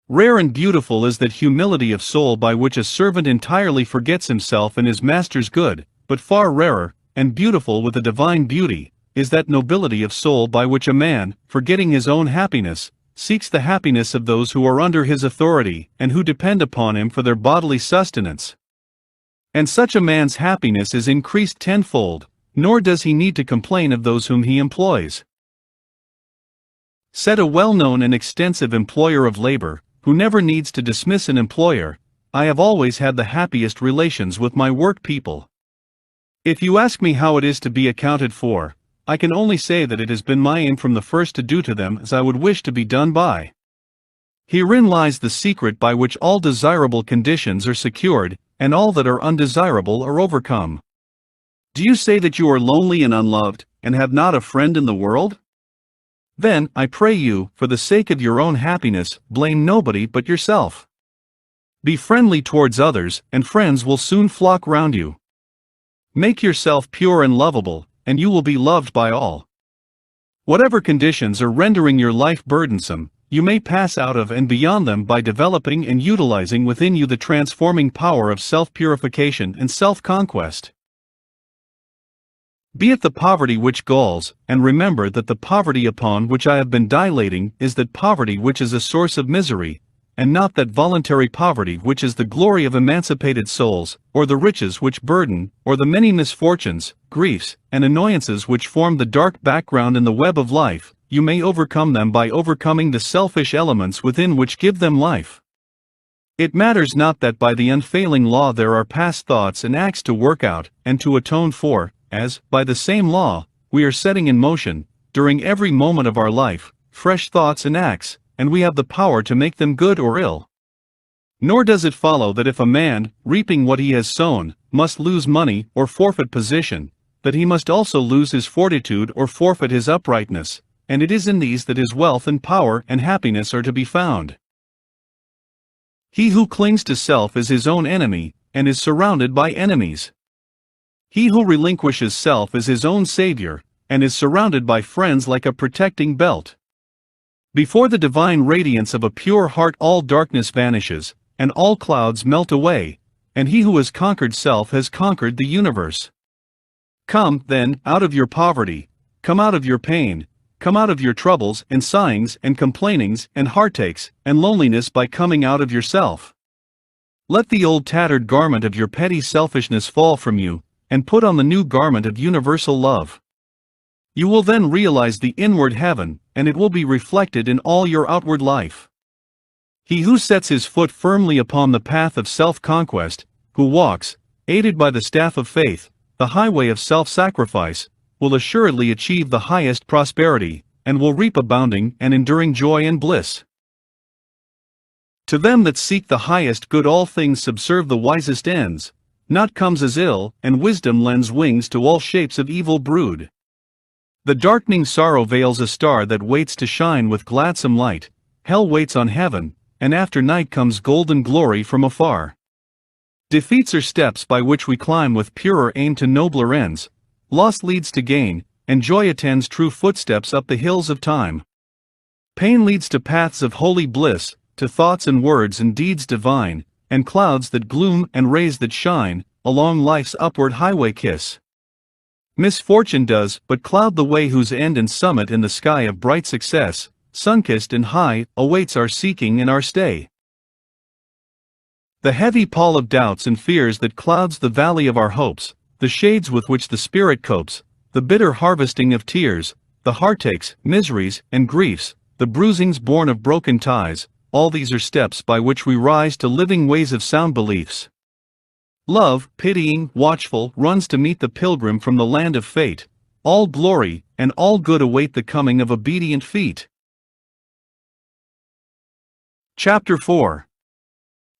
Rare and beautiful is that humility of soul by which a servant entirely forgets himself and his master's good, but far rarer, and beautiful with a divine beauty, is that nobility of soul by which a man, forgetting his own happiness, seeks the happiness of those who are under his authority, and who depend upon him for their bodily sustenance. And such a man's happiness is increased tenfold, nor does he need to complain of those whom he employs. Said a well-known and extensive employer of labor, who never needs to dismiss an employer, "I have always had the happiest relations with my work people." If you ask me how it is to be accounted for, I can only say that it has been my aim from the first to do to them as I would wish to be done by. Herein lies the secret by which all desirable conditions are secured, and all that are undesirable are overcome. Do you say that you are lonely and unloved, and have not a friend in the world? Then, I pray you, for the sake of your own happiness, blame nobody but yourself. Be friendly towards others, and friends will soon flock round you. Make yourself pure and lovable, and you will be loved by all. Whatever conditions are rendering your life burdensome, you may pass out of and beyond them by developing and utilizing within you the transforming power of self-purification and self-conquest. Be it the poverty which galls, and remember that the poverty upon which I have been dilating is that poverty which is a source of misery, and not that voluntary poverty which is the glory of emancipated souls, or the riches which burden, or the many misfortunes, griefs, and annoyances which form the dark background in the web of life. You may overcome them by overcoming the selfish elements within which give them life. It matters not that by the unfailing law there are past thoughts and acts to work out, and to atone for, as, by the same law, we are setting in motion, during every moment of our life, fresh thoughts and acts, and we have the power to make them good or ill. Nor does it follow that if a man, reaping what he has sown, must lose money or forfeit position, that he must also lose his fortitude or forfeit his uprightness, and it is in these that his wealth and power and happiness are to be found. He who clings to self is his own enemy, and is surrounded by enemies. He who relinquishes self is his own savior, and is surrounded by friends like a protecting belt. Before the divine radiance of a pure heart all darkness vanishes, and all clouds melt away, and he who has conquered self has conquered the universe. Come, then, out of your poverty, come out of your pain, come out of your troubles and sighings and complainings and heartaches and loneliness by coming out of yourself. Let the old tattered garment of your petty selfishness fall from you, and put on the new garment of universal love. You will then realize the inward heaven, and it will be reflected in all your outward life. He who sets his foot firmly upon the path of self-conquest, who walks, aided by the staff of faith, the highway of self-sacrifice, will assuredly achieve the highest prosperity, and will reap abounding and enduring joy and bliss. To them that seek the highest good all things subserve the wisest ends, naught comes as ill, and wisdom lends wings to all shapes of evil brood. The darkening sorrow veils a star that waits to shine with gladsome light, hell waits on heaven, and after night comes golden glory from afar. Defeats are steps by which we climb with purer aim to nobler ends, loss leads to gain, and joy attends true footsteps up the hills of time. Pain leads to paths of holy bliss, to thoughts and words and deeds divine, and clouds that gloom and rays that shine, along life's upward highway kiss. Misfortune does but cloud the way whose end and summit in the sky of bright success, sun-kissed and high, awaits our seeking and our stay. The heavy pall of doubts and fears that clouds the valley of our hopes, the shades with which the spirit copes, the bitter harvesting of tears, the heartaches, miseries, and griefs, the bruisings born of broken ties, all these are steps by which we rise to living ways of sound beliefs. Love, pitying, watchful, runs to meet the pilgrim from the land of fate. All glory and all good await the coming of obedient feet. Chapter 4.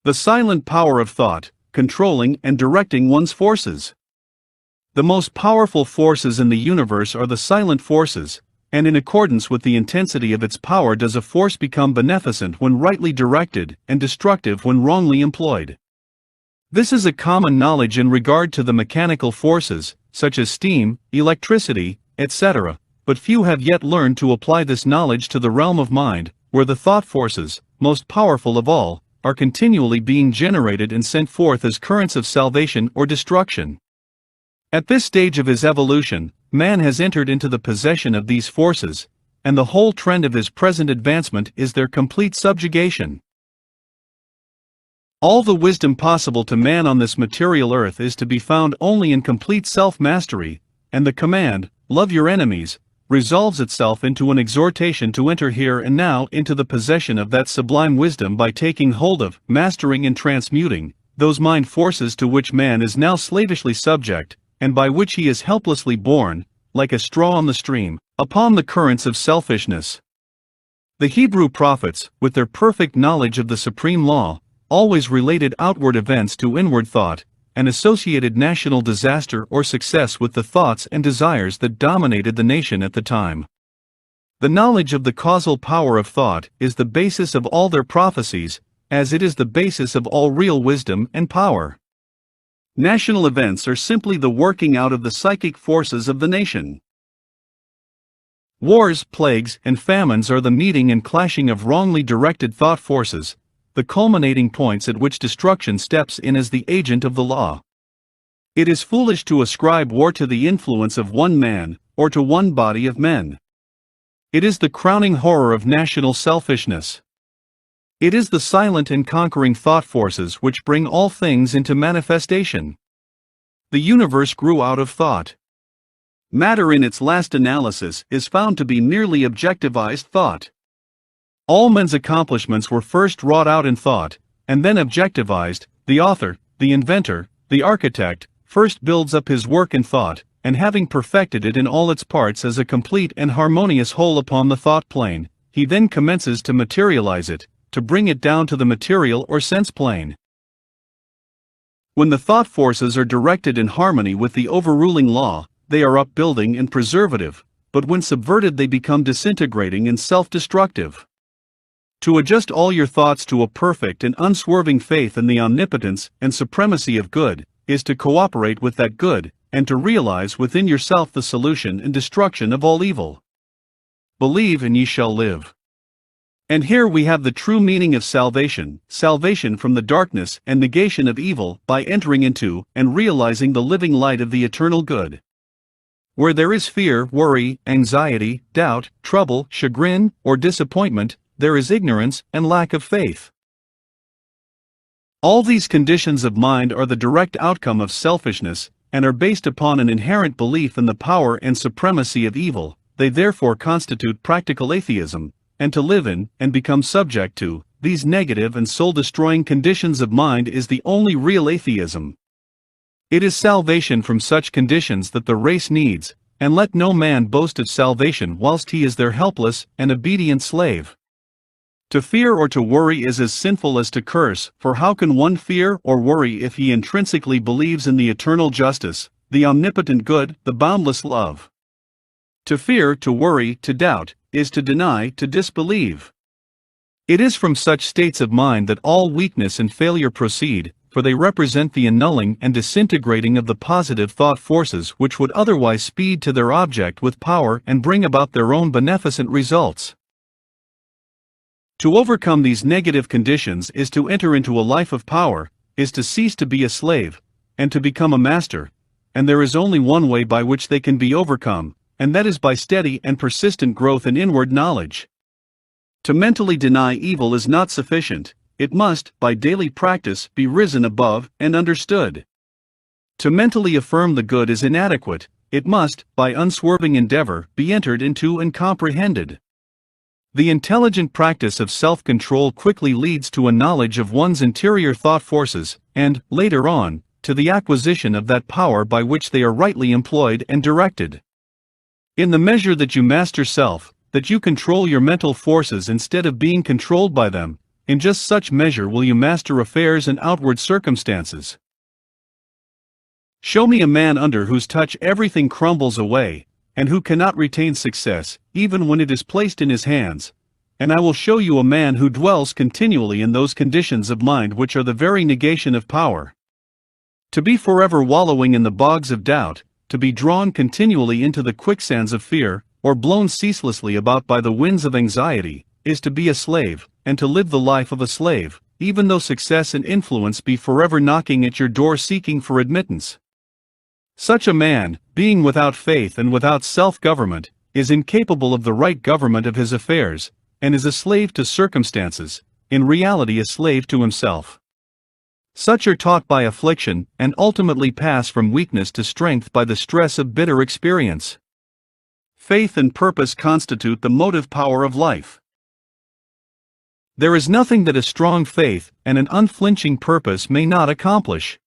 The silent power of thought, controlling and directing one's forces. The most powerful forces in the universe are the silent forces, and in accordance with the intensity of its power does a force become beneficent when rightly directed and destructive when wrongly employed. This is a common knowledge in regard to the mechanical forces, such as steam, electricity, etc., but few have yet learned to apply this knowledge to the realm of mind, where the thought forces, most powerful of all, are continually being generated and sent forth as currents of salvation or destruction. At this stage of his evolution, man has entered into the possession of these forces, and the whole trend of his present advancement is their complete subjugation. All the wisdom possible to man on this material earth is to be found only in complete self-mastery, and the command, "Love your enemies," resolves itself into an exhortation to enter here and now into the possession of that sublime wisdom by taking hold of, mastering and transmuting, those mind forces to which man is now slavishly subject, and by which he is helplessly borne, like a straw on the stream, upon the currents of selfishness. The Hebrew prophets, with their perfect knowledge of the supreme law, always related outward events to inward thought, and associated national disaster or success with the thoughts and desires that dominated the nation at the time. The knowledge of the causal power of thought is the basis of all their prophecies, as it is the basis of all real wisdom and power. National events are simply the working out of the psychic forces of the nation. Wars, plagues, and famines are the meeting and clashing of wrongly directed thought forces, the culminating points at which destruction steps in as the agent of the law. It is foolish to ascribe war to the influence of one man, or to one body of men. It is the crowning horror of national selfishness. It is the silent and conquering thought forces which bring all things into manifestation. The universe grew out of thought. Matter in its last analysis is found to be merely objectivized thought. All men's accomplishments were first wrought out in thought, and then objectivized. The author, the inventor, the architect, first builds up his work in thought, and having perfected it in all its parts as a complete and harmonious whole upon the thought plane, he then commences to materialize it, to bring it down to the material or sense plane. When the thought forces are directed in harmony with the overruling law, they are upbuilding and preservative, but when subverted they become disintegrating and self-destructive. To adjust all your thoughts to a perfect and unswerving faith in the omnipotence and supremacy of good, is to cooperate with that good, and to realize within yourself the solution and destruction of all evil. Believe and ye shall live. And here we have the true meaning of salvation, salvation from the darkness and negation of evil by entering into and realizing the living light of the eternal good. Where there is fear, worry, anxiety, doubt, trouble, chagrin, or disappointment, there is ignorance and lack of faith. All these conditions of mind are the direct outcome of selfishness, and are based upon an inherent belief in the power and supremacy of evil. They therefore constitute practical atheism, and to live in, and become subject to, these negative and soul-destroying conditions of mind is the only real atheism. It is salvation from such conditions that the race needs, and let no man boast of salvation whilst he is their helpless and obedient slave. To fear or to worry is as sinful as to curse, for how can one fear or worry if he intrinsically believes in the eternal justice, the omnipotent good, the boundless love? To fear, to worry, to doubt, is to deny, to disbelieve. It is from such states of mind that all weakness and failure proceed, for for they represent the annulling and disintegrating of the positive thought forces which would otherwise speed to their object with power and bring about their own beneficent results. To overcome these negative conditions is to enter into a life of power, is to cease to be a slave, and to become a master, and there is only one way by which they can be overcome, and that is by steady and persistent growth in inward knowledge. To mentally deny evil is not sufficient, it must, by daily practice, be risen above and understood. To mentally affirm the good is inadequate, it must, by unswerving endeavor, be entered into and comprehended. The intelligent practice of self-control quickly leads to a knowledge of one's interior thought forces, and, later on, to the acquisition of that power by which they are rightly employed and directed. In the measure that you master self, that you control your mental forces instead of being controlled by them, in just such measure will you master affairs and outward circumstances. Show me a man under whose touch everything crumbles away, and who cannot retain success, even when it is placed in his hands, and I will show you a man who dwells continually in those conditions of mind which are the very negation of power. To be forever wallowing in the bogs of doubt, to be drawn continually into the quicksands of fear, or blown ceaselessly about by the winds of anxiety, is to be a slave, and to live the life of a slave, even though success and influence be forever knocking at your door seeking for admittance. Such a man, being without faith and without self-government, is incapable of the right government of his affairs, and is a slave to circumstances, in reality a slave to himself. Such are taught by affliction, and ultimately pass from weakness to strength by the stress of bitter experience. Faith and purpose constitute the motive power of life. There is nothing that a strong faith and an unflinching purpose may not accomplish.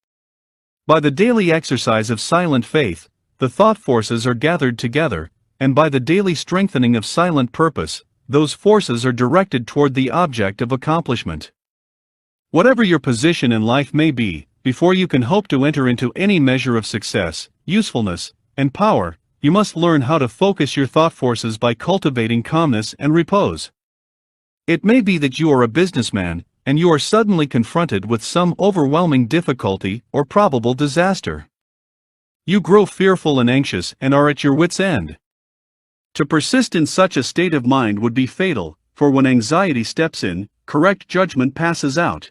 By the daily exercise of silent faith, the thought forces are gathered together, and by the daily strengthening of silent purpose, those forces are directed toward the object of accomplishment. Whatever your position in life may be, before you can hope to enter into any measure of success, usefulness, and power, you must learn how to focus your thought forces by cultivating calmness and repose. It may be that you are a businessman, and you are suddenly confronted with some overwhelming difficulty or probable disaster. You grow fearful and anxious and are at your wits' end. To persist in such a state of mind would be fatal, for when anxiety steps in, correct judgment passes out.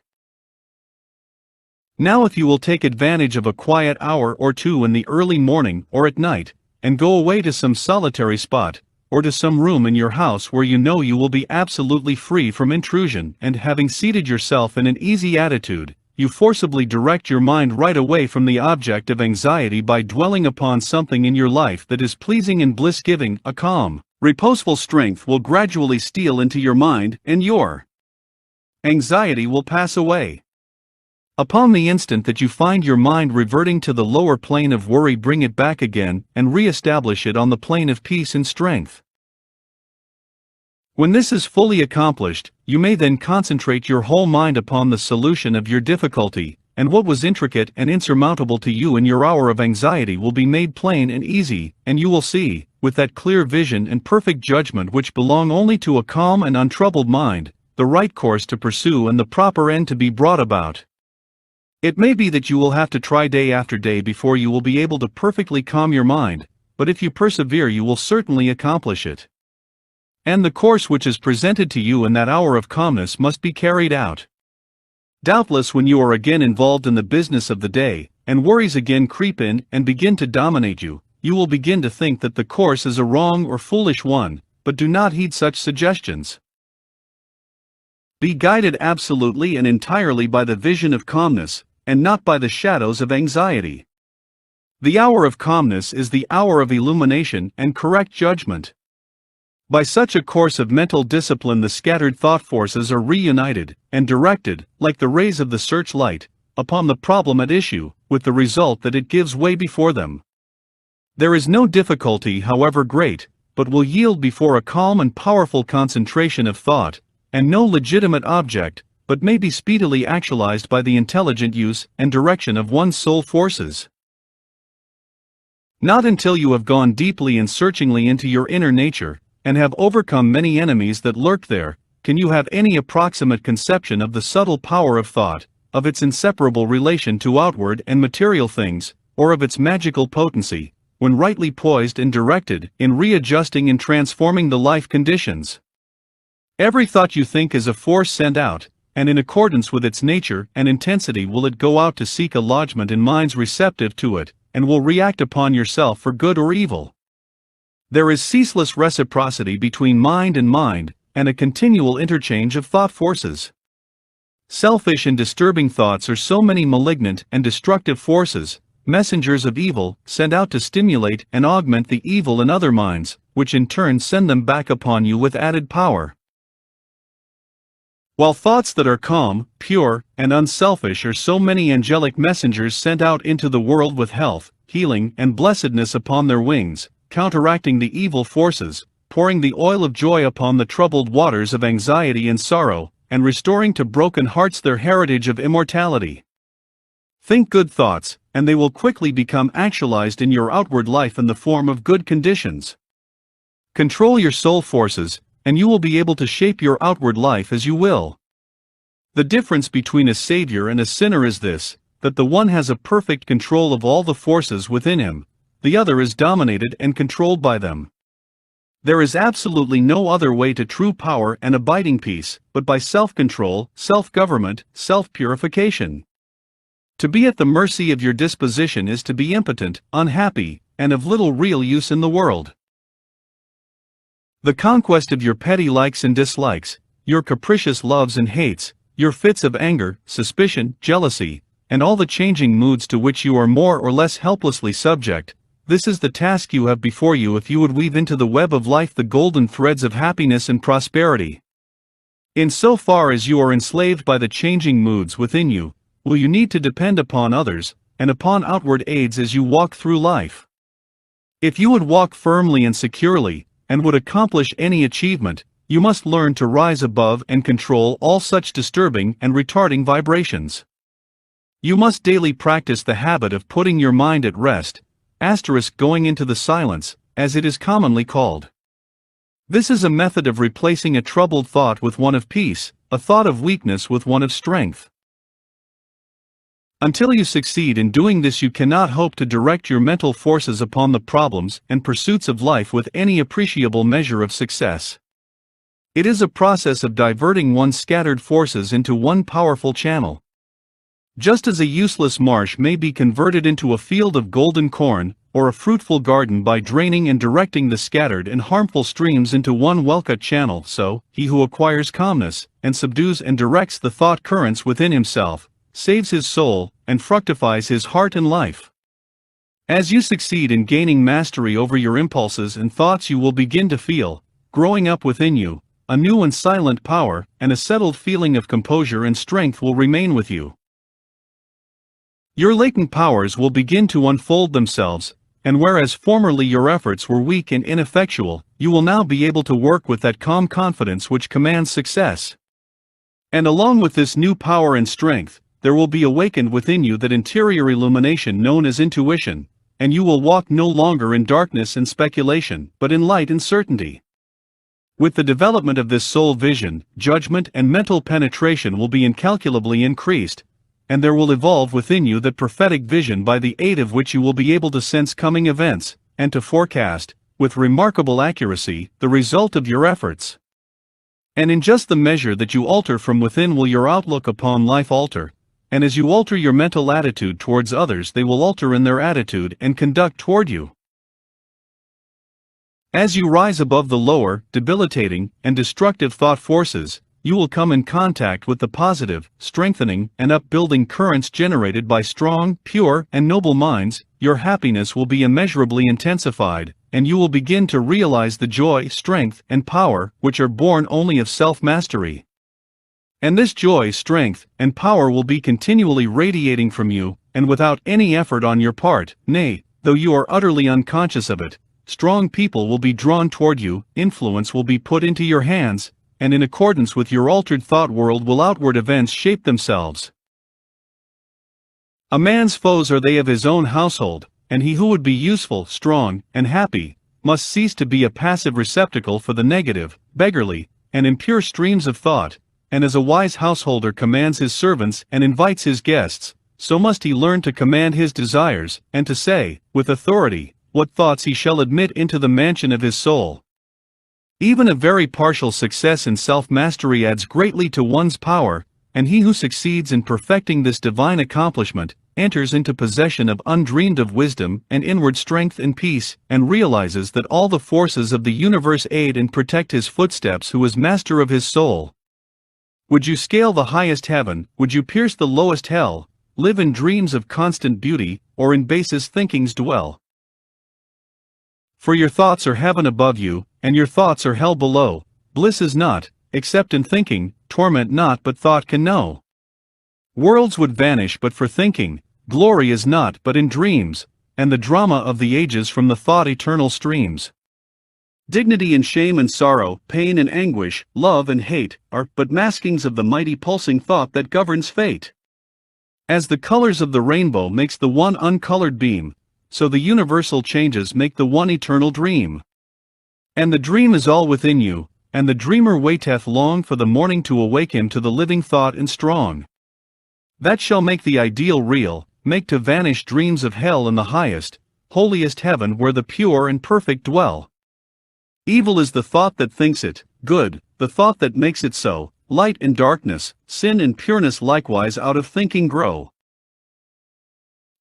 Now if you will take advantage of a quiet hour or two in the early morning or at night, and go away to some solitary spot, or to some room in your house where you know you will be absolutely free from intrusion, and having seated yourself in an easy attitude, you forcibly direct your mind right away from the object of anxiety by dwelling upon something in your life that is pleasing and bliss-giving, a calm, reposeful strength will gradually steal into your mind, and your anxiety will pass away. Upon the instant that you find your mind reverting to the lower plane of worry, bring it back again, and re-establish it on the plane of peace and strength. When this is fully accomplished, you may then concentrate your whole mind upon the solution of your difficulty, and what was intricate and insurmountable to you in your hour of anxiety will be made plain and easy, and you will see, with that clear vision and perfect judgment which belong only to a calm and untroubled mind, the right course to pursue and the proper end to be brought about. It may be that you will have to try day after day before you will be able to perfectly calm your mind, but if you persevere you will certainly accomplish it. And the course which is presented to you in that hour of calmness must be carried out. Doubtless when you are again involved in the business of the day, and worries again creep in and begin to dominate you, you will begin to think that the course is a wrong or foolish one, but do not heed such suggestions. Be guided absolutely and entirely by the vision of calmness, and not by the shadows of anxiety. The hour of calmness is the hour of illumination and correct judgment. By such a course of mental discipline the scattered thought forces are reunited, and directed, like the rays of the searchlight, upon the problem at issue, with the result that it gives way before them. There is no difficulty however great, but will yield before a calm and powerful concentration of thought, and no legitimate object, but may be speedily actualized by the intelligent use and direction of one's soul forces. Not until you have gone deeply and searchingly into your inner nature, and have overcome many enemies that lurk there, can you have any approximate conception of the subtle power of thought, of its inseparable relation to outward and material things, or of its magical potency, when rightly poised and directed, in readjusting and transforming the life conditions. Every thought you think is a force sent out, and in accordance with its nature and intensity will it go out to seek a lodgment in minds receptive to it, and will react upon yourself for good or evil. There is ceaseless reciprocity between mind, and a continual interchange of thought forces. Selfish and disturbing thoughts are so many malignant and destructive forces, messengers of evil, sent out to stimulate and augment the evil in other minds, which in turn send them back upon you with added power. While thoughts that are calm, pure, and unselfish are so many angelic messengers sent out into the world with health, healing, and blessedness upon their wings, counteracting the evil forces, pouring the oil of joy upon the troubled waters of anxiety and sorrow, and restoring to broken hearts their heritage of immortality. Think good thoughts, and they will quickly become actualized in your outward life in the form of good conditions. Control your soul forces, and you will be able to shape your outward life as you will. The difference between a savior and a sinner is this, that the one has a perfect control of all the forces within him, the other is dominated and controlled by them. There is absolutely no other way to true power and abiding peace, but by self-control, self-government, self-purification. To be at the mercy of your disposition is to be impotent, unhappy, and of little real use in the world. The conquest of your petty likes and dislikes, your capricious loves and hates, your fits of anger, suspicion, jealousy, and all the changing moods to which you are more or less helplessly subject, this is the task you have before you if you would weave into the web of life the golden threads of happiness and prosperity. In so far as you are enslaved by the changing moods within you, will you need to depend upon others, and upon outward aids as you walk through life. If you would walk firmly and securely, and would accomplish any achievement, you must learn to rise above and control all such disturbing and retarding vibrations. You must daily practice the habit of putting your mind at rest, going into the silence, as it is commonly called. This is a method of replacing a troubled thought with one of peace, a thought of weakness with one of strength. Until you succeed in doing this, you cannot hope to direct your mental forces upon the problems and pursuits of life with any appreciable measure of success. It is a process of diverting one's scattered forces into one powerful channel. Just as a useless marsh may be converted into a field of golden corn, or a fruitful garden by draining and directing the scattered and harmful streams into one well-cut channel, so, he who acquires calmness, and subdues and directs the thought currents within himself, saves his soul, and fructifies his heart and life. As you succeed in gaining mastery over your impulses and thoughts, you will begin to feel, growing up within you, a new and silent power, and a settled feeling of composure and strength will remain with you. Your latent powers will begin to unfold themselves, and whereas formerly your efforts were weak and ineffectual, you will now be able to work with that calm confidence which commands success. And along with this new power and strength, there will be awakened within you that interior illumination known as intuition, and you will walk no longer in darkness and speculation, but in light and certainty. With the development of this soul vision, judgment and mental penetration will be incalculably increased, and there will evolve within you that prophetic vision by the aid of which you will be able to sense coming events, and to forecast, with remarkable accuracy, the result of your efforts. And in just the measure that you alter from within will your outlook upon life alter, and as you alter your mental attitude towards others, they will alter in their attitude and conduct toward you. As you rise above the lower, debilitating, and destructive thought forces, you will come in contact with the positive, strengthening, and upbuilding currents generated by strong, pure, and noble minds. Your happiness will be immeasurably intensified, and you will begin to realize the joy, strength, and power which are born only of self-mastery. And this joy, strength, and power will be continually radiating from you, and without any effort on your part, nay, though you are utterly unconscious of it. Strong people will be drawn toward you, influence will be put into your hands, and in accordance with your altered thought world will outward events shape themselves. A man's foes are they of his own household, and he who would be useful, strong, and happy, must cease to be a passive receptacle for the negative, beggarly, and impure streams of thought, and as a wise householder commands his servants and invites his guests, so must he learn to command his desires, and to say, with authority, what thoughts he shall admit into the mansion of his soul. Even a very partial success in self-mastery adds greatly to one's power, and he who succeeds in perfecting this divine accomplishment, enters into possession of undreamed-of wisdom and inward strength and peace, and realizes that all the forces of the universe aid and protect his footsteps who is master of his soul. Would you scale the highest heaven, would you pierce the lowest hell, live in dreams of constant beauty, or in basest thinkings dwell? For your thoughts are heaven above you, and your thoughts are hell below. Bliss is not, except in thinking, torment not but thought can know. Worlds would vanish but for thinking, glory is not but in dreams, and the drama of the ages from the thought eternal streams. Dignity and shame and sorrow, pain and anguish, love and hate, are but maskings of the mighty pulsing thought that governs fate. As the colors of the rainbow makes the one uncolored beam, so the universal changes make the one eternal dream. And the dream is all within you, and the dreamer waiteth long for the morning to awake him to the living thought and strong. That shall make the ideal real, make to vanish dreams of hell in the highest, holiest heaven where the pure and perfect dwell. Evil is the thought that thinks it, good, the thought that makes it so, light and darkness, sin and pureness likewise out of thinking grow.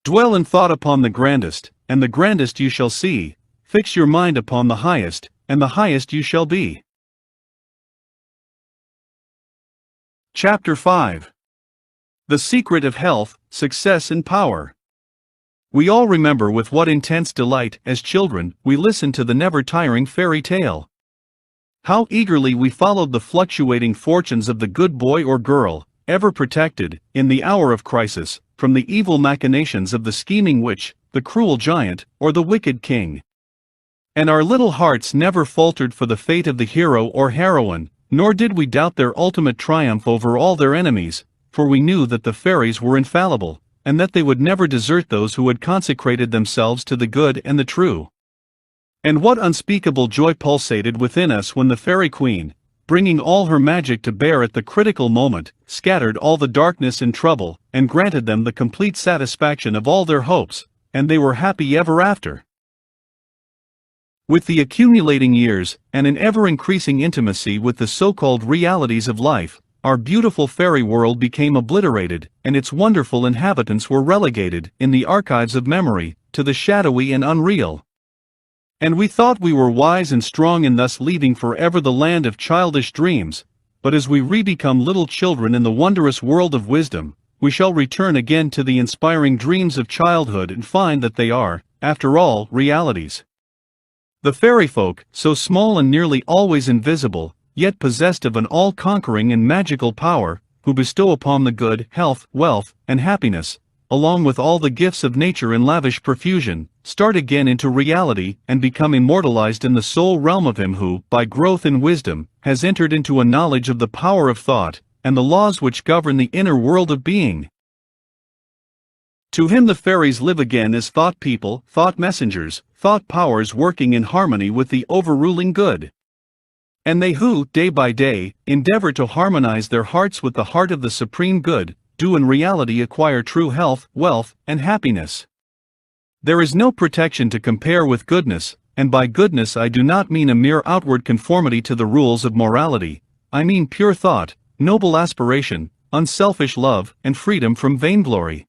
Dwell in thought upon the grandest, and the grandest you shall see, fix your mind upon the highest, and the highest you shall be. Chapter 5. The Secret of Health, Success and Power. We all remember with what intense delight, as children, we listened to the never-tiring fairy tale. How eagerly we followed the fluctuating fortunes of the good boy or girl, ever protected, in the hour of crisis, from the evil machinations of the scheming witch, the cruel giant, or the wicked king. And our little hearts never faltered for the fate of the hero or heroine, nor did we doubt their ultimate triumph over all their enemies, for we knew that the fairies were infallible, and that they would never desert those who had consecrated themselves to the good and the true. And what unspeakable joy pulsated within us when the fairy queen, bringing all her magic to bear at the critical moment, scattered all the darkness and trouble, and granted them the complete satisfaction of all their hopes, and they were happy ever after. With the accumulating years, and an ever-increasing intimacy with the so-called realities of life, our beautiful fairy world became obliterated, and its wonderful inhabitants were relegated, in the archives of memory, to the shadowy and unreal. And we thought we were wise and strong in thus leaving forever the land of childish dreams, but as we re-become little children in the wondrous world of wisdom, we shall return again to the inspiring dreams of childhood and find that they are, after all, realities. The fairy folk, so small and nearly always invisible, yet possessed of an all-conquering and magical power, who bestow upon the good health, wealth, and happiness, along with all the gifts of nature in lavish profusion, start again into reality and become immortalized in the soul realm of him who, by growth in wisdom, has entered into a knowledge of the power of thought, and the laws which govern the inner world of being. To him the fairies live again as thought people, thought messengers, thought powers working in harmony with the overruling good. And they who, day by day, endeavor to harmonize their hearts with the heart of the supreme good, do in reality acquire true health, wealth, and happiness. There is no protection to compare with goodness, and by goodness I do not mean a mere outward conformity to the rules of morality, I mean pure thought, noble aspiration, unselfish love, and freedom from vainglory.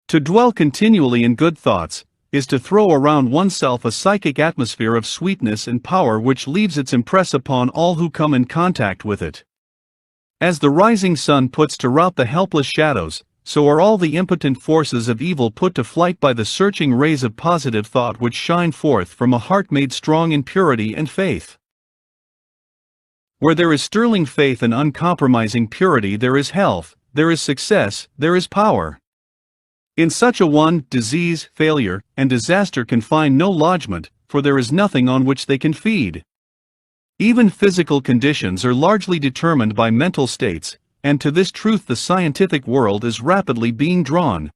To dwell continually in good thoughts, is to throw around oneself a psychic atmosphere of sweetness and power which leaves its impress upon all who come in contact with it. As the rising sun puts to rout the helpless shadows, so are all the impotent forces of evil put to flight by the searching rays of positive thought which shine forth from a heart made strong in purity and faith. Where there is sterling faith and uncompromising purity, there is health, there is success, there is power. In such a one, disease, failure, and disaster can find no lodgment, for there is nothing on which they can feed. Even physical conditions are largely determined by mental states, and to this truth the scientific world is rapidly being drawn.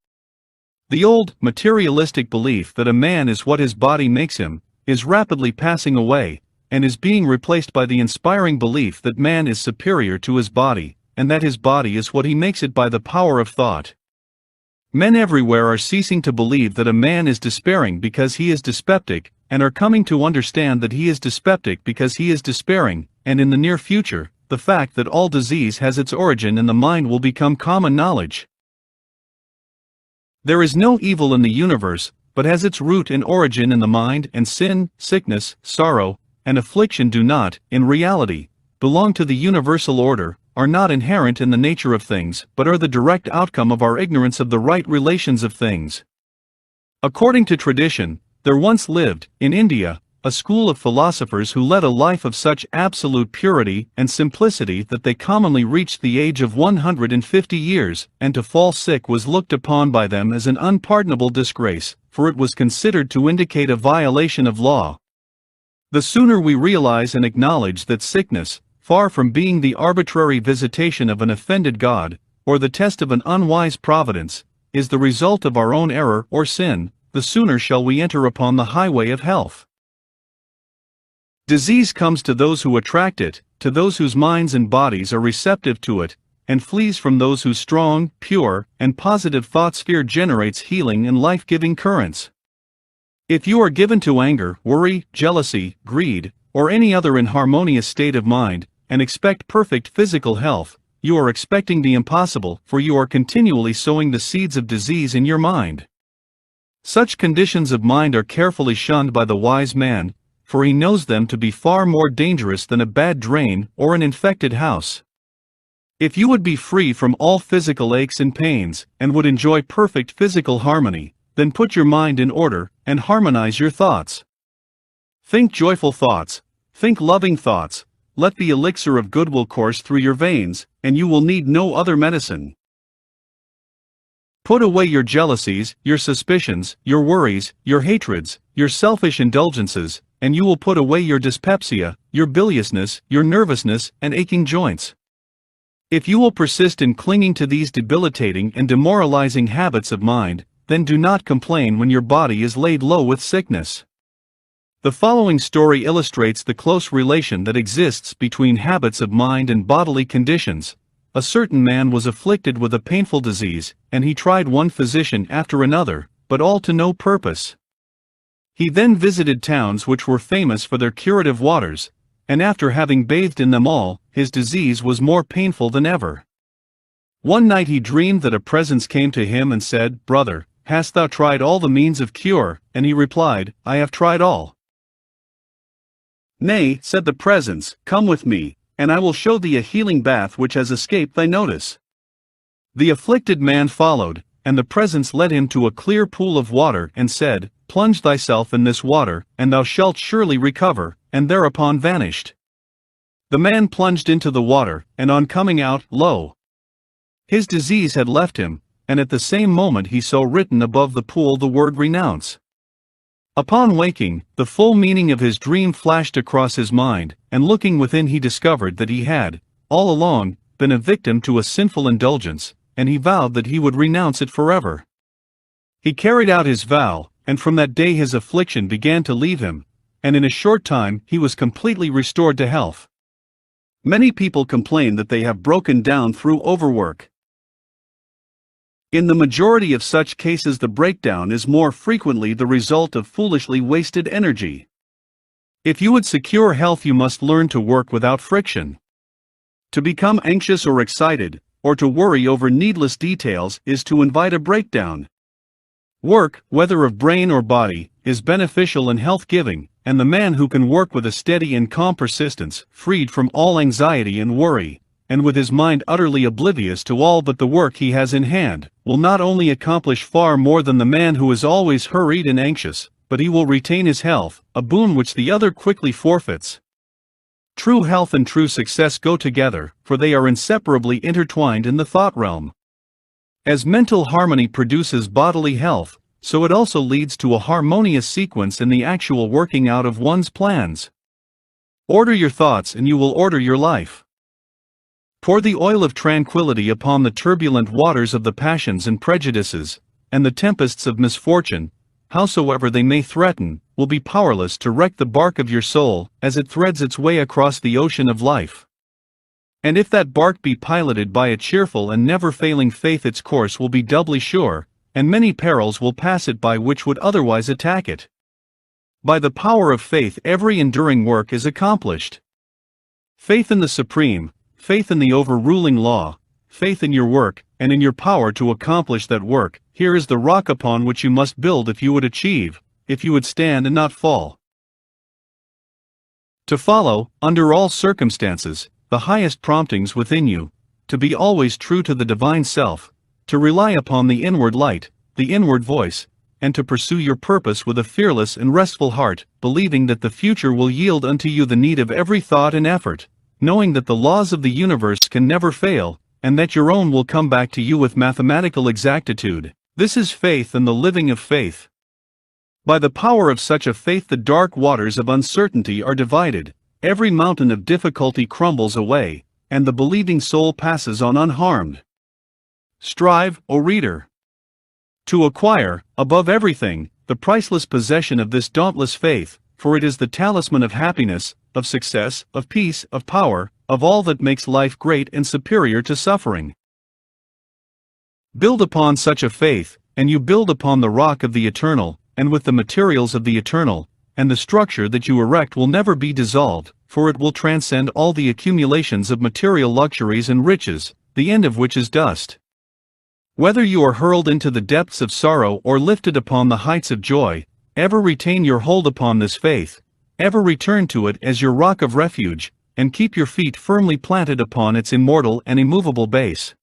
The old, materialistic belief that a man is what his body makes him, is rapidly passing away, and is being replaced by the inspiring belief that man is superior to his body, and that his body is what he makes it by the power of thought. Men everywhere are ceasing to believe that a man is despairing because he is dyspeptic, and are coming to understand that he is dyspeptic because he is despairing, and in the near future, the fact that all disease has its origin in the mind will become common knowledge. There is no evil in the universe, but has its root and origin in the mind, and sin, sickness, sorrow, and affliction do not, in reality, belong to the universal order, are not inherent in the nature of things, but are the direct outcome of our ignorance of the right relations of things. According to tradition, there once lived, in India, a school of philosophers who led a life of such absolute purity and simplicity that they commonly reached the age of 150 years, and to fall sick was looked upon by them as an unpardonable disgrace, for it was considered to indicate a violation of law. The sooner we realize and acknowledge that sickness, far from being the arbitrary visitation of an offended God, or the test of an unwise providence, is the result of our own error or sin, the sooner shall we enter upon the highway of health. Disease comes to those who attract it, to those whose minds and bodies are receptive to it, and flees from those whose strong, pure, and positive thought sphere generates healing and life-giving currents. If you are given to anger, worry, jealousy, greed, or any other inharmonious state of mind, and expect perfect physical health, you are expecting the impossible, for you are continually sowing the seeds of disease in your mind. Such conditions of mind are carefully shunned by the wise man, for he knows them to be far more dangerous than a bad drain or an infected house. If you would be free from all physical aches and pains, and would enjoy perfect physical harmony, then put your mind in order, and harmonize your thoughts. Think joyful thoughts, think loving thoughts, let the elixir of goodwill course through your veins, and you will need no other medicine. Put away your jealousies, your suspicions, your worries, your hatreds, your selfish indulgences, and you will put away your dyspepsia, your biliousness, your nervousness, and aching joints. If you will persist in clinging to these debilitating and demoralizing habits of mind, then do not complain when your body is laid low with sickness. The following story illustrates the close relation that exists between habits of mind and bodily conditions. A certain man was afflicted with a painful disease, and he tried one physician after another, but all to no purpose. He then visited towns which were famous for their curative waters, and after having bathed in them all, his disease was more painful than ever. One night he dreamed that a presence came to him and said, "Brother, hast thou tried all the means of cure?" And he replied, "I have tried all." "Nay," said the presence, "come with me, and I will show thee a healing bath which has escaped thy notice." The afflicted man followed, and the presence led him to a clear pool of water and said, "Plunge thyself in this water, and thou shalt surely recover," and thereupon vanished. The man plunged into the water, and on coming out, lo! his disease had left him, and at the same moment he saw written above the pool the word "renounce." Upon waking, the full meaning of his dream flashed across his mind, and looking within he discovered that he had, all along, been a victim to a sinful indulgence, and he vowed that he would renounce it forever. He carried out his vow, and from that day his affliction began to leave him, and in a short time he was completely restored to health. Many people complain that they have broken down through overwork. In the majority of such cases the breakdown is more frequently the result of foolishly wasted energy. If you would secure health you must learn to work without friction. To become anxious or excited, or to worry over needless details, is to invite a breakdown. Work, whether of brain or body, is beneficial and health-giving, and the man who can work with a steady and calm persistence, freed from all anxiety and worry, and with his mind utterly oblivious to all but the work he has in hand, will not only accomplish far more than the man who is always hurried and anxious, but he will retain his health, a boon which the other quickly forfeits. True health and true success go together, for they are inseparably intertwined in the thought realm. As mental harmony produces bodily health, so it also leads to a harmonious sequence in the actual working out of one's plans. Order your thoughts and you will order your life. Pour the oil of tranquility upon the turbulent waters of the passions and prejudices, and the tempests of misfortune, howsoever they may threaten, will be powerless to wreck the bark of your soul as it threads its way across the ocean of life. And if that bark be piloted by a cheerful and never-failing faith, its course will be doubly sure, and many perils will pass it by which would otherwise attack it. By the power of faith every enduring work is accomplished. Faith in the Supreme, faith in the overruling law, faith in your work, and in your power to accomplish that work, here is the rock upon which you must build if you would achieve, if you would stand and not fall. To follow, under all circumstances, the highest promptings within you, to be always true to the divine self, to rely upon the inward light, the inward voice, and to pursue your purpose with a fearless and restful heart, believing that the future will yield unto you the need of every thought and effort, knowing that the laws of the universe can never fail, and that your own will come back to you with mathematical exactitude. This is faith and the living of faith. By the power of such a faith the dark waters of uncertainty are divided, every mountain of difficulty crumbles away, and the believing soul passes on unharmed. Strive, O reader, to acquire, above everything, the priceless possession of this dauntless faith, for it is the talisman of happiness, of success, of peace, of power, of all that makes life great and superior to suffering. Build upon such a faith, and you build upon the rock of the eternal, and with the materials of the eternal, and the structure that you erect will never be dissolved, for it will transcend all the accumulations of material luxuries and riches, the end of which is dust. Whether you are hurled into the depths of sorrow or lifted upon the heights of joy, ever retain your hold upon this faith, ever return to it as your rock of refuge, and keep your feet firmly planted upon its immortal and immovable base.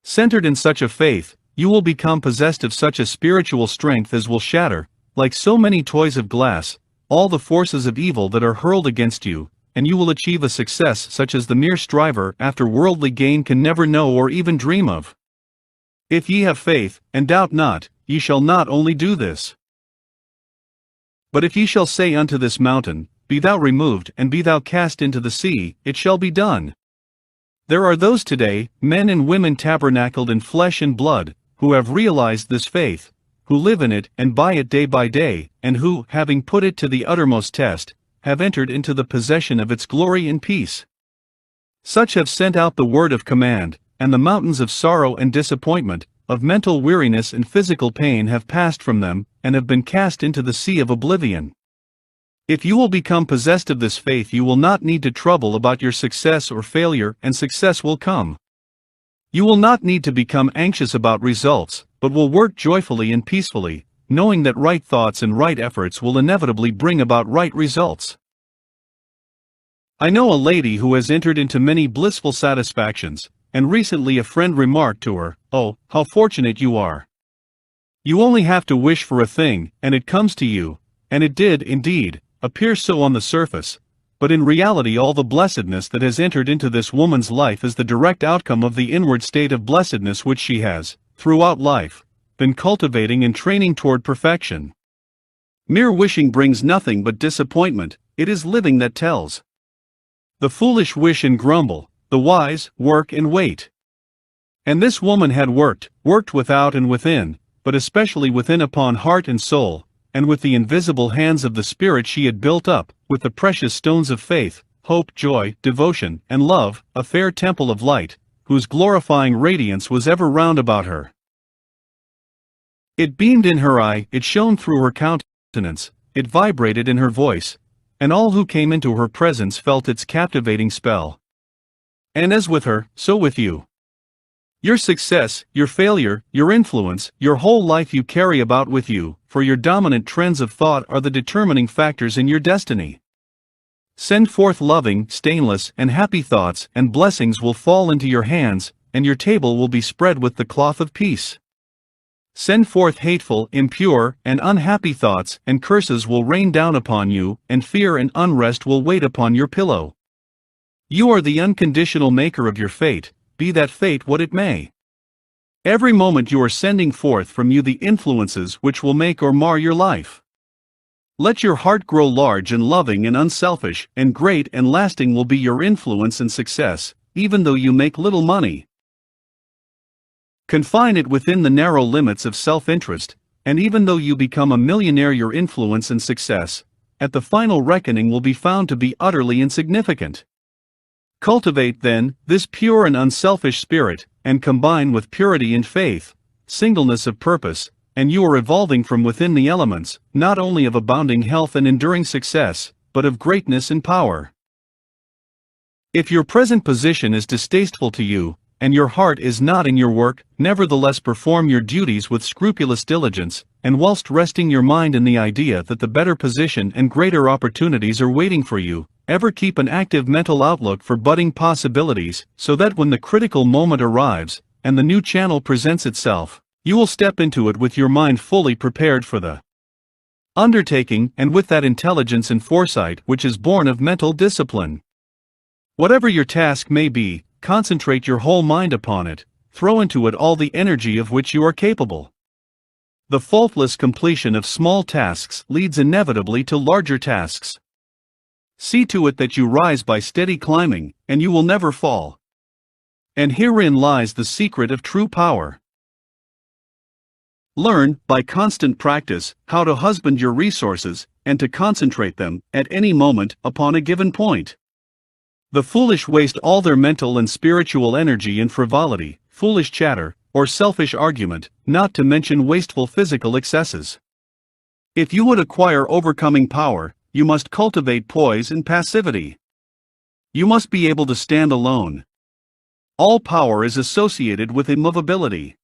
Centered in such a faith, you will become possessed of such a spiritual strength as will shatter, like so many toys of glass, all the forces of evil that are hurled against you, and you will achieve a success such as the mere striver after worldly gain can never know or even dream of. If ye have faith, and doubt not, ye shall not only do this, but if ye shall say unto this mountain, Be thou removed and be thou cast into the sea, it shall be done. There are those today, men and women tabernacled in flesh and blood, who have realized this faith, who live in it and by it day by day, and who, having put it to the uttermost test, have entered into the possession of its glory and peace. Such have sent out the word of command, and the mountains of sorrow and disappointment, of mental weariness and physical pain have passed from them, and have been cast into the sea of oblivion. If you will become possessed of this faith, you will not need to trouble about your success or failure, and success will come. You will not need to become anxious about results, but will work joyfully and peacefully, knowing that right thoughts and right efforts will inevitably bring about right results. I know a lady who has entered into many blissful satisfactions, and recently a friend remarked to her, "Oh, how fortunate you are. You only have to wish for a thing, and it comes to you," and it did, indeed, appear so on the surface, but in reality all the blessedness that has entered into this woman's life is the direct outcome of the inward state of blessedness which she has, throughout life, been cultivating and training toward perfection. Mere wishing brings nothing but disappointment, it is living that tells. The foolish wish and grumble, the wise work and wait. And this woman had worked without and within, but especially within upon heart and soul, and with the invisible hands of the Spirit she had built up, with the precious stones of faith, hope, joy, devotion, and love, a fair temple of light, whose glorifying radiance was ever round about her. It beamed in her eye, it shone through her countenance, it vibrated in her voice, and all who came into her presence felt its captivating spell. And as with her, so with you. Your success, your failure, your influence, your whole life you carry about with you, for your dominant trends of thought are the determining factors in your destiny. Send forth loving, stainless, and happy thoughts, and blessings will fall into your hands, and your table will be spread with the cloth of peace. Send forth hateful, impure, and unhappy thoughts, and curses will rain down upon you, and fear and unrest will wait upon your pillow. You are the unconditional maker of your fate, be that fate what it may. Every moment you are sending forth from you the influences which will make or mar your life. Let your heart grow large and loving and unselfish, and great and lasting will be your influence and success, even though you make little money. Confine it within the narrow limits of self-interest, and even though you become a millionaire, your influence and success, at the final reckoning, will be found to be utterly insignificant. Cultivate, then, this pure and unselfish spirit, and combine with purity in faith, singleness of purpose, and you are evolving from within the elements, not only of abounding health and enduring success, but of greatness and power. If your present position is distasteful to you, and your heart is not in your work, nevertheless perform your duties with scrupulous diligence, and whilst resting your mind in the idea that the better position and greater opportunities are waiting for you, ever keep an active mental outlook for budding possibilities, so that when the critical moment arrives, and the new channel presents itself, you will step into it with your mind fully prepared for the undertaking, and with that intelligence and foresight which is born of mental discipline. Whatever your task may be, concentrate your whole mind upon it, throw into it all the energy of which you are capable. The faultless completion of small tasks leads inevitably to larger tasks. See to it that you rise by steady climbing, and you will never fall. And herein lies the secret of true power. Learn, by constant practice, how to husband your resources, and to concentrate them, at any moment, upon a given point. The foolish waste all their mental and spiritual energy in frivolity, foolish chatter, or selfish argument, not to mention wasteful physical excesses. If you would acquire overcoming power, you must cultivate poise and passivity. You must be able to stand alone. All power is associated with immovability.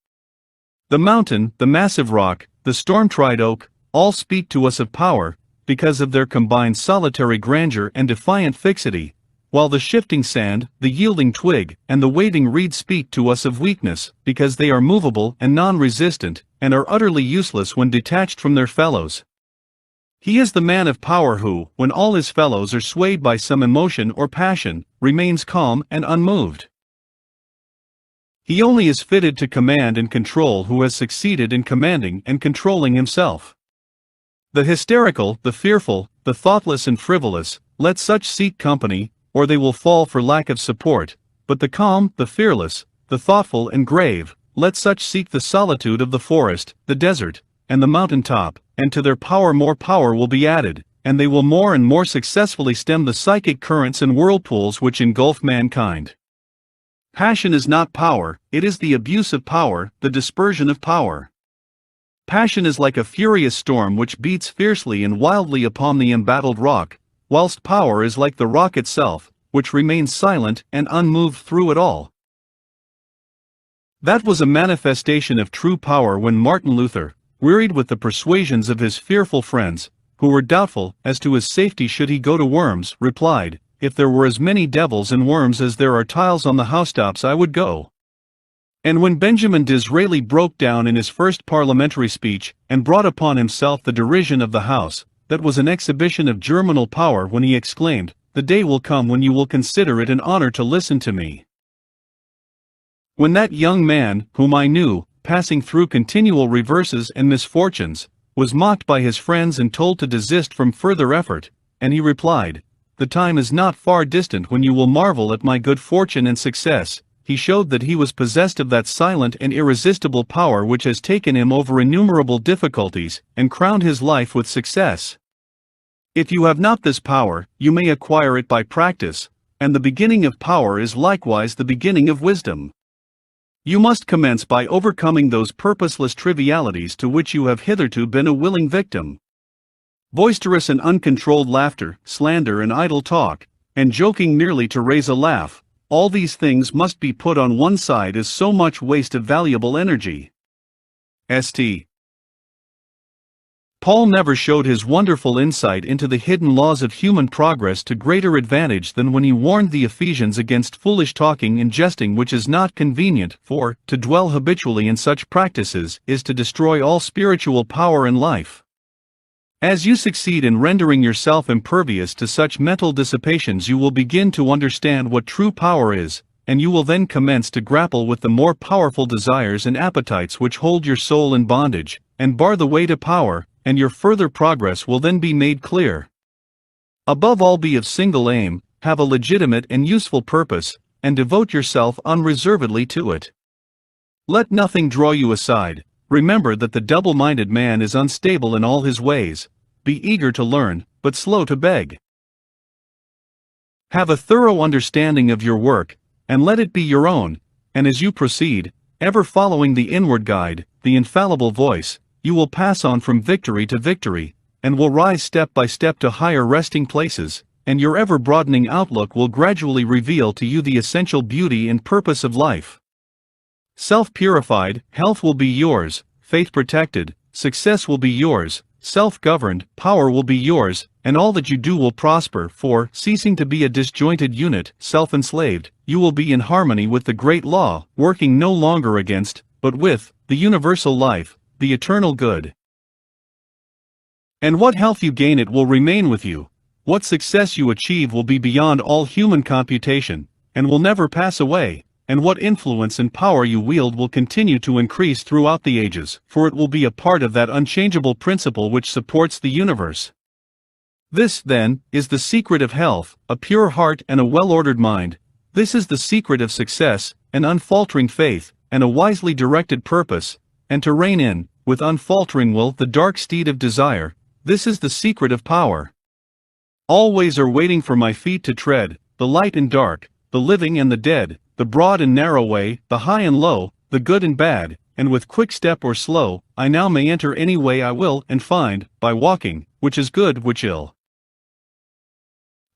The mountain, the massive rock, the storm-tried oak, all speak to us of power, because of their combined solitary grandeur and defiant fixity, while the shifting sand, the yielding twig, and the waving reed speak to us of weakness, because they are movable and non-resistant, and are utterly useless when detached from their fellows. He is the man of power who, when all his fellows are swayed by some emotion or passion, remains calm and unmoved. He only is fitted to command and control who has succeeded in commanding and controlling himself. The hysterical, the fearful, the thoughtless and frivolous, let such seek company, or they will fall for lack of support, but the calm, the fearless, the thoughtful and grave, let such seek the solitude of the forest, the desert, and the mountain top, and to their power more power will be added, and they will more and more successfully stem the psychic currents and whirlpools which engulf mankind. Passion is not power, it is the abuse of power, the dispersion of power. Passion is like a furious storm which beats fiercely and wildly upon the embattled rock, whilst power is like the rock itself, which remains silent and unmoved through it all. That was a manifestation of true power when Martin Luther, wearied with the persuasions of his fearful friends, who were doubtful as to his safety should he go to Worms, replied, "If there were as many devils in Worms as there are tiles on the housetops, I would go." And when Benjamin Disraeli broke down in his first parliamentary speech, and brought upon himself the derision of the House, that was an exhibition of germinal power when he exclaimed, "The day will come when you will consider it an honor to listen to me." When that young man, whom I knew, passing through continual reverses and misfortunes, was mocked by his friends and told to desist from further effort, and he replied, "The time is not far distant when you will marvel at my good fortune and success," he showed that he was possessed of that silent and irresistible power which has taken him over innumerable difficulties, and crowned his life with success. If you have not this power, you may acquire it by practice, and the beginning of power is likewise the beginning of wisdom. You must commence by overcoming those purposeless trivialities to which you have hitherto been a willing victim. Boisterous and uncontrolled laughter, slander and idle talk, and joking merely to raise a laugh, all these things must be put on one side as so much waste of valuable energy. St. Paul never showed his wonderful insight into the hidden laws of human progress to greater advantage than when he warned the Ephesians against foolish talking and jesting, which is not convenient, for, to dwell habitually in such practices is to destroy all spiritual power in life. As you succeed in rendering yourself impervious to such mental dissipations, you will begin to understand what true power is, and you will then commence to grapple with the more powerful desires and appetites which hold your soul in bondage, and bar the way to power, and your further progress will then be made clear. Above all, be of single aim, have a legitimate and useful purpose, and devote yourself unreservedly to it. Let nothing draw you aside, Remember that the double-minded man is unstable in all his ways. Be eager to learn, but slow to beg. Have a thorough understanding of your work, and let it be your own, and as you proceed, ever following the inward guide, the infallible voice, you will pass on from victory to victory, and will rise step by step to higher resting places, and your ever-broadening outlook will gradually reveal to you the essential beauty and purpose of life. Self-purified, health will be yours, faith protected, success will be yours, self-governed, power will be yours, and all that you do will prosper, for, ceasing to be a disjointed unit, self-enslaved, you will be in harmony with the great law, working no longer against, but with, the universal life, the eternal good. And what health you gain it will remain with you. What success you achieve will be beyond all human computation, and will never pass away, and what influence and power you wield will continue to increase throughout the ages, for it will be a part of that unchangeable principle which supports the universe. This, then, is the secret of health, a pure heart and a well-ordered mind. This is the secret of success, an unfaltering faith, and a wisely directed purpose, and to rein in, with unfaltering will, the dark steed of desire. This is the secret of power. All ways are waiting for my feet to tread, the light and dark, the living and the dead, the broad and narrow way, the high and low, the good and bad, and with quick step or slow, I now may enter any way I will, and find, by walking, which is good, which ill.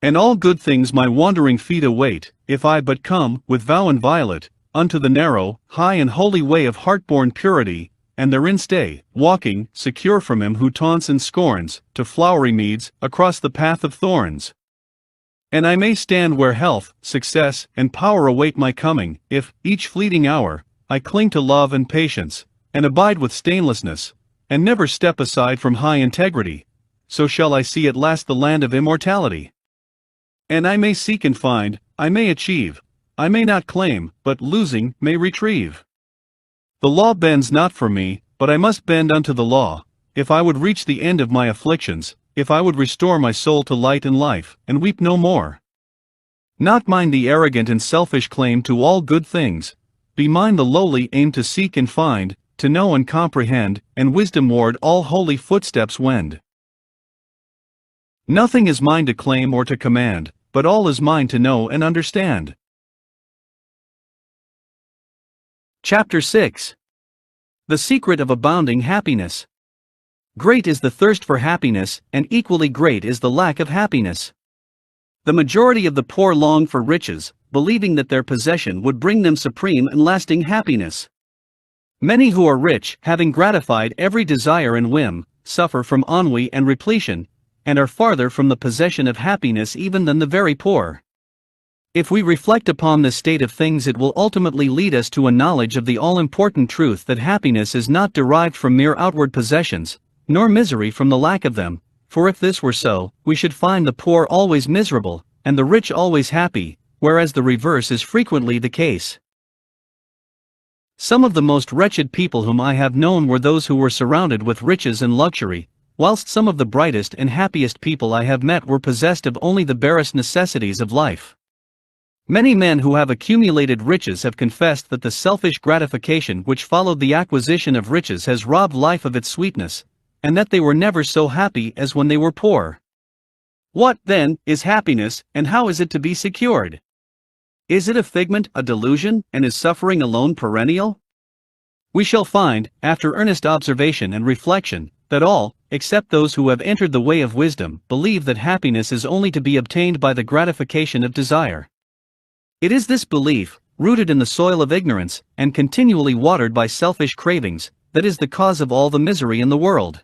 And all good things my wandering feet await, if I but come, with vow inviolate, unto the narrow, high and holy way of heart-born purity, and therein stay, walking, secure from him who taunts and scorns, to flowery meads, across the path of thorns. And I may stand where health, success, and power await my coming, if, each fleeting hour, I cling to love and patience, and abide with stainlessness, and never step aside from high integrity, so shall I see at last the land of immortality. And I may seek and find, I may achieve, I may not claim, but losing, may retrieve. The law bends not for me, but I must bend unto the law, if I would reach the end of my afflictions, if I would restore my soul to light and life, and weep no more. Not mine the arrogant and selfish claim to all good things, be mine the lowly aim to seek and find, to know and comprehend, and wisdom-ward all holy footsteps wend. Nothing is mine to claim or to command, but all is mine to know and understand. Chapter 6. The Secret of Abounding Happiness. Great is the thirst for happiness, and equally great is the lack of happiness. The majority of the poor long for riches, believing that their possession would bring them supreme and lasting happiness. Many who are rich, having gratified every desire and whim, suffer from ennui and repletion, and are farther from the possession of happiness even than the very poor. If we reflect upon this state of things, it will ultimately lead us to a knowledge of the all-important truth that happiness is not derived from mere outward possessions, nor misery from the lack of them, for if this were so, we should find the poor always miserable, and the rich always happy, whereas the reverse is frequently the case. Some of the most wretched people whom I have known were those who were surrounded with riches and luxury, whilst some of the brightest and happiest people I have met were possessed of only the barest necessities of life. Many men who have accumulated riches have confessed that the selfish gratification which followed the acquisition of riches has robbed life of its sweetness, and that they were never so happy as when they were poor. What, then, is happiness, and how is it to be secured? Is it a figment, a delusion, and is suffering alone perennial? We shall find, after earnest observation and reflection, that all, except those who have entered the way of wisdom, believe that happiness is only to be obtained by the gratification of desire. It is this belief, rooted in the soil of ignorance, and continually watered by selfish cravings, that is the cause of all the misery in the world.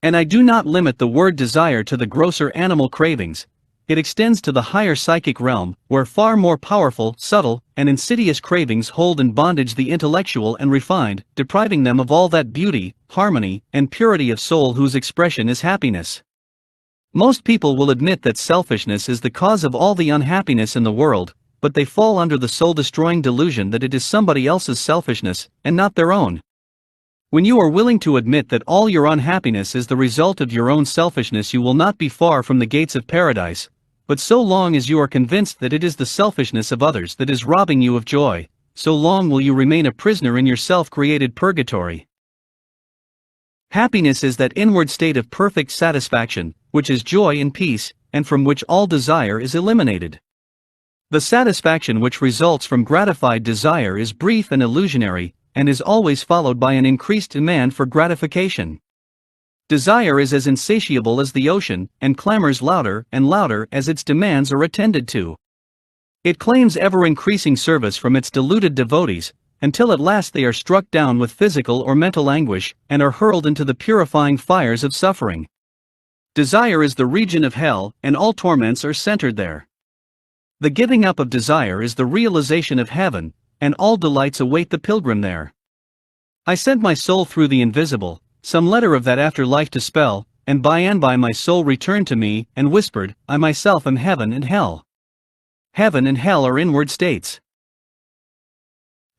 And I do not limit the word desire to the grosser animal cravings. It extends to the higher psychic realm, where far more powerful, subtle, and insidious cravings hold in bondage the intellectual and refined, depriving them of all that beauty, harmony, and purity of soul whose expression is happiness. Most people will admit that selfishness is the cause of all the unhappiness in the world, but they fall under the soul-destroying delusion that it is somebody else's selfishness, and not their own. When you are willing to admit that all your unhappiness is the result of your own selfishness, you will not be far from the gates of paradise, but so long as you are convinced that it is the selfishness of others that is robbing you of joy, so long will you remain a prisoner in your self-created purgatory. Happiness is that inward state of perfect satisfaction, which is joy and peace, and from which all desire is eliminated. The satisfaction which results from gratified desire is brief and illusionary, and is always followed by an increased demand for gratification. Desire is as insatiable as the ocean, and clamors louder and louder as its demands are attended to. It claims ever-increasing service from its deluded devotees, until at last they are struck down with physical or mental anguish, and are hurled into the purifying fires of suffering. Desire is the region of hell, and all torments are centered there. The giving up of desire is the realization of heaven, and all delights await the pilgrim there. I sent my soul through the invisible, some letter of that afterlife to spell, and by my soul returned to me, and whispered, I myself am heaven and hell. Heaven and hell are inward states.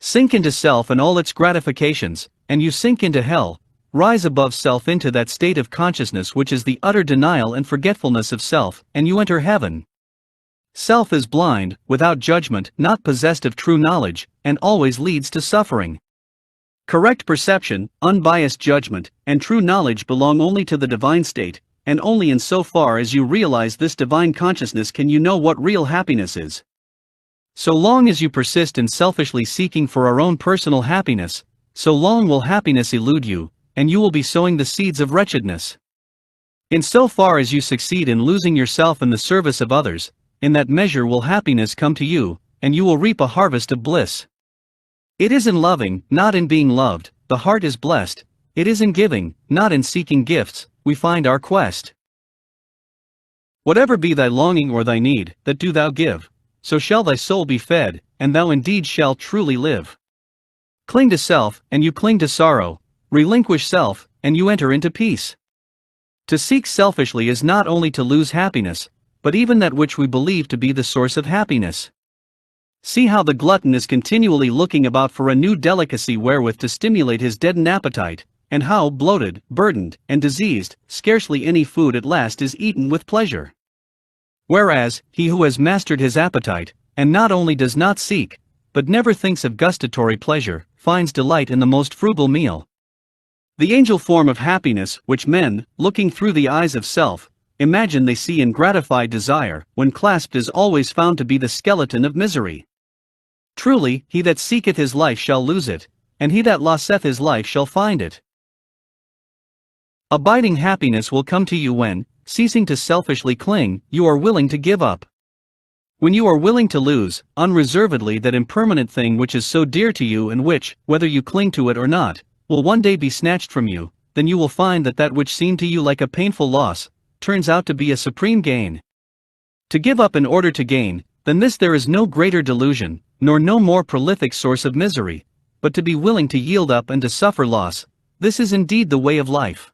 Sink into self and all its gratifications, and you sink into hell. Rise above self into that state of consciousness which is the utter denial and forgetfulness of self, and you enter heaven. Self is blind, without judgment, not possessed of true knowledge, and always leads to suffering. Correct perception, unbiased judgment, and true knowledge belong only to the divine state, and only in so far as you realize this divine consciousness can you know what real happiness is. So long as you persist in selfishly seeking for our own personal happiness, so long will happiness elude you, and you will be sowing the seeds of wretchedness. In so far as you succeed in losing yourself in the service of others, in that measure will happiness come to you, and you will reap a harvest of bliss. It is in loving, not in being loved, the heart is blessed. It is in giving, not in seeking gifts, we find our quest. Whatever be thy longing or thy need, that do thou give, so shall thy soul be fed, and thou indeed shalt truly live. Cling to self, and you cling to sorrow. Relinquish self, and you enter into peace. To seek selfishly is not only to lose happiness, but even that which we believe to be the source of happiness. See how the glutton is continually looking about for a new delicacy wherewith to stimulate his deadened appetite, and how, bloated, burdened, and diseased, scarcely any food at last is eaten with pleasure. Whereas, he who has mastered his appetite, and not only does not seek, but never thinks of gustatory pleasure, finds delight in the most frugal meal. The angel form of happiness, which men, looking through the eyes of self, imagine they see in gratified desire, when clasped is always found to be the skeleton of misery. Truly, he that seeketh his life shall lose it, and he that loseth his life shall find it. Abiding happiness will come to you when, ceasing to selfishly cling, you are willing to give up. When you are willing to lose, unreservedly, that impermanent thing which is so dear to you and which, whether you cling to it or not, will one day be snatched from you, then you will find that that which seemed to you like a painful loss, turns out to be a supreme gain. To give up in order to gain, than this there is no greater delusion, nor no more prolific source of misery, but to be willing to yield up and to suffer loss, this is indeed the way of life.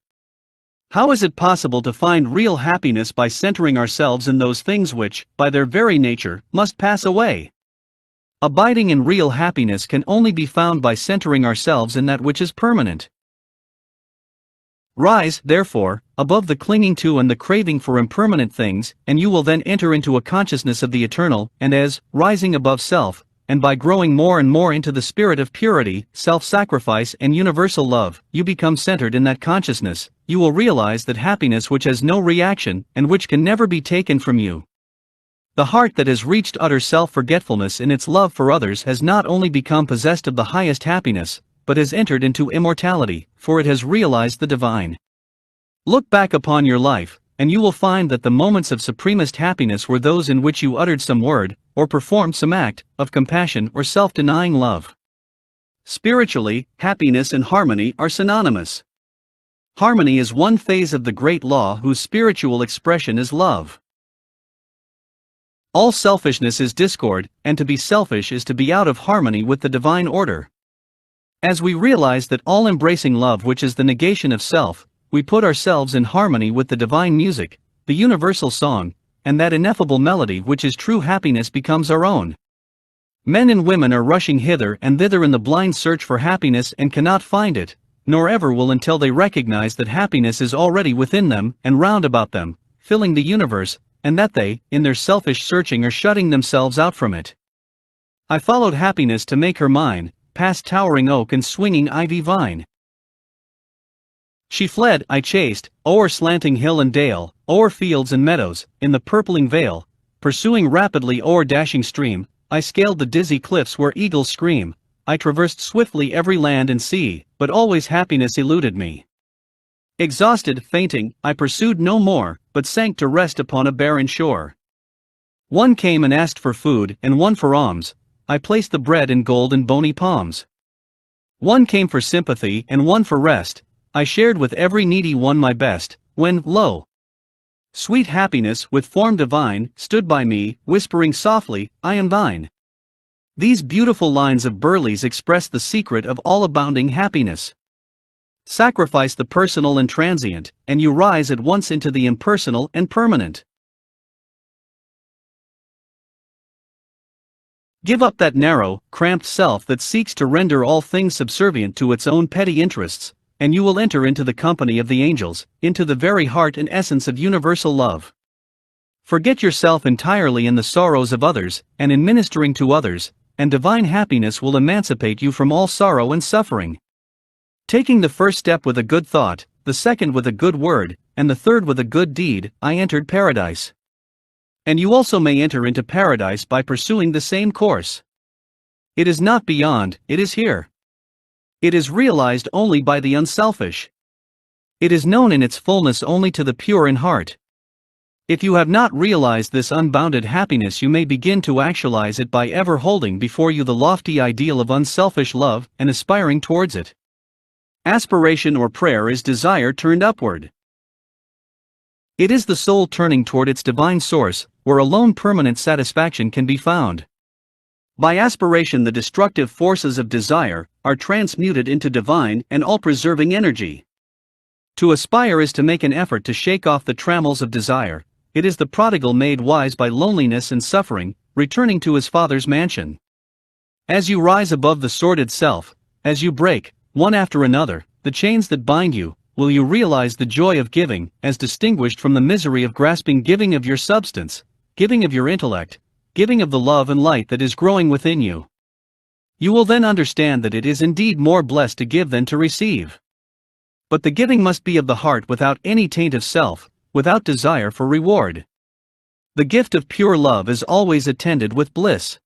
How is it possible to find real happiness by centering ourselves in those things which, by their very nature, must pass away? Abiding in real happiness can only be found by centering ourselves in that which is permanent. Rise, therefore, above the clinging to and the craving for impermanent things, and you will then enter into a consciousness of the eternal, and as, rising above self, and by growing more and more into the spirit of purity, self-sacrifice and universal love, you become centered in that consciousness, you will realize that happiness which has no reaction, and which can never be taken from you. The heart that has reached utter self-forgetfulness in its love for others has not only become possessed of the highest happiness, but has entered into immortality, for it has realized the divine. Look back upon your life, and you will find that the moments of supremest happiness were those in which you uttered some word, or performed some act, of compassion or self-denying love. Spiritually, happiness and harmony are synonymous. Harmony is one phase of the great law whose spiritual expression is love. All selfishness is discord, and to be selfish is to be out of harmony with the divine order. As we realize that all-embracing love which is the negation of self, we put ourselves in harmony with the divine music, the universal song, and that ineffable melody which is true happiness becomes our own. Men and women are rushing hither and thither in the blind search for happiness and cannot find it, nor ever will until they recognize that happiness is already within them and round about them, filling the universe, and that they, in their selfish searching, are shutting themselves out from it. I followed happiness to make her mine, past towering oak and swinging ivy vine. She fled, I chased, o'er slanting hill and dale, o'er fields and meadows, in the purpling vale, pursuing rapidly o'er dashing stream. I scaled the dizzy cliffs where eagles scream. I traversed swiftly every land and sea, but always happiness eluded me. Exhausted, fainting, I pursued no more, but sank to rest upon a barren shore. One came and asked for food, and one for alms. I placed the bread in gold and bony palms. One came for sympathy, and one for rest. I shared with every needy one my best, when, lo! Sweet happiness, with form divine, stood by me, whispering softly, I am thine. These beautiful lines of Burleigh's express the secret of all abounding happiness. Sacrifice the personal and transient, and you rise at once into the impersonal and permanent. Give up that narrow, cramped self that seeks to render all things subservient to its own petty interests, and you will enter into the company of the angels, into the very heart and essence of universal love. Forget yourself entirely in the sorrows of others, and in ministering to others, and divine happiness will emancipate you from all sorrow and suffering. Taking the first step with a good thought, the second with a good word, and the third with a good deed, I entered paradise. And you also may enter into paradise by pursuing the same course. It is not beyond, it is here. It is realized only by the unselfish. It is known in its fullness only to the pure in heart. If you have not realized this unbounded happiness, you may begin to actualize it by ever holding before you the lofty ideal of unselfish love and aspiring towards it. Aspiration or prayer is desire turned upward. It is the soul turning toward its divine source, where alone permanent satisfaction can be found. By aspiration, the destructive forces of desire are transmuted into divine and all-preserving energy. To aspire is to make an effort to shake off the trammels of desire. It is the prodigal made wise by loneliness and suffering, returning to his Father's mansion. As you rise above the sordid self, as you break, one after another, the chains that bind you, will you realize the joy of giving, as distinguished from the misery of grasping, giving of your substance, giving of your intellect, giving of the love and light that is growing within you. You will then understand that it is indeed more blessed to give than to receive. But the giving must be of the heart without any taint of self, without desire for reward. The gift of pure love is always attended with bliss.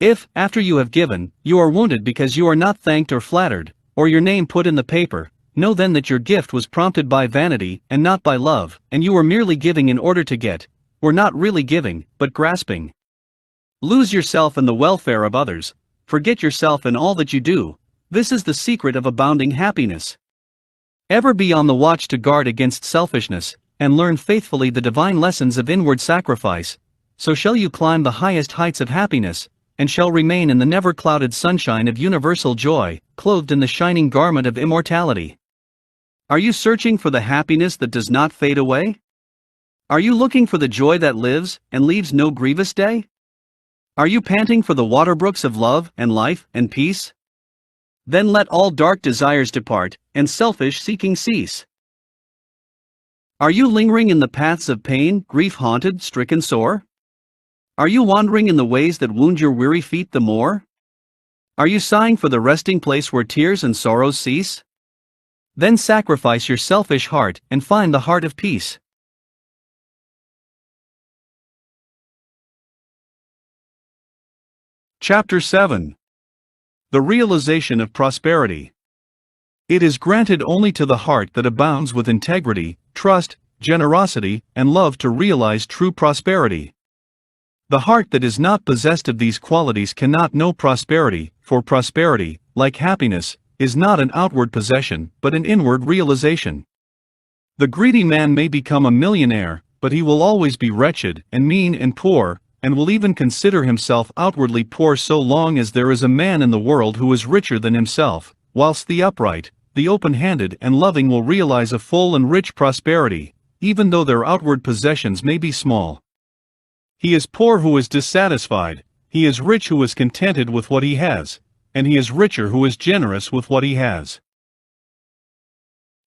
If, after you have given, you are wounded because you are not thanked or flattered, or your name put in the paper, know then that your gift was prompted by vanity and not by love, and you were merely giving in order to get, were not really giving, but grasping. Lose yourself in the welfare of others, forget yourself in all that you do. This is the secret of abounding happiness. Ever be on the watch to guard against selfishness, and learn faithfully the divine lessons of inward sacrifice, so shall you climb the highest heights of happiness, and shall remain in the never-clouded sunshine of universal joy, clothed in the shining garment of immortality. Are you searching for the happiness that does not fade away? Are you looking for the joy that lives, and leaves no grievous day? Are you panting for the waterbrooks of love, and life, and peace? Then let all dark desires depart, and selfish seeking cease. Are you lingering in the paths of pain, grief-haunted, stricken sore? Are you wandering in the ways that wound your weary feet the more? Are you sighing for the resting place where tears and sorrows cease? Then sacrifice your selfish heart, and find the heart of peace. Chapter 7. The Realization of Prosperity. It is granted only to the heart that abounds with integrity, trust, generosity, and love to realize true prosperity. The heart that is not possessed of these qualities cannot know prosperity, for prosperity, like happiness, is not an outward possession, but an inward realization. The greedy man may become a millionaire, but he will always be wretched, and mean and poor, and will even consider himself outwardly poor so long as there is a man in the world who is richer than himself, whilst the upright, the open-handed and loving will realize a full and rich prosperity, even though their outward possessions may be small. He is poor who is dissatisfied, he is rich who is contented with what he has, and he is richer who is generous with what he has.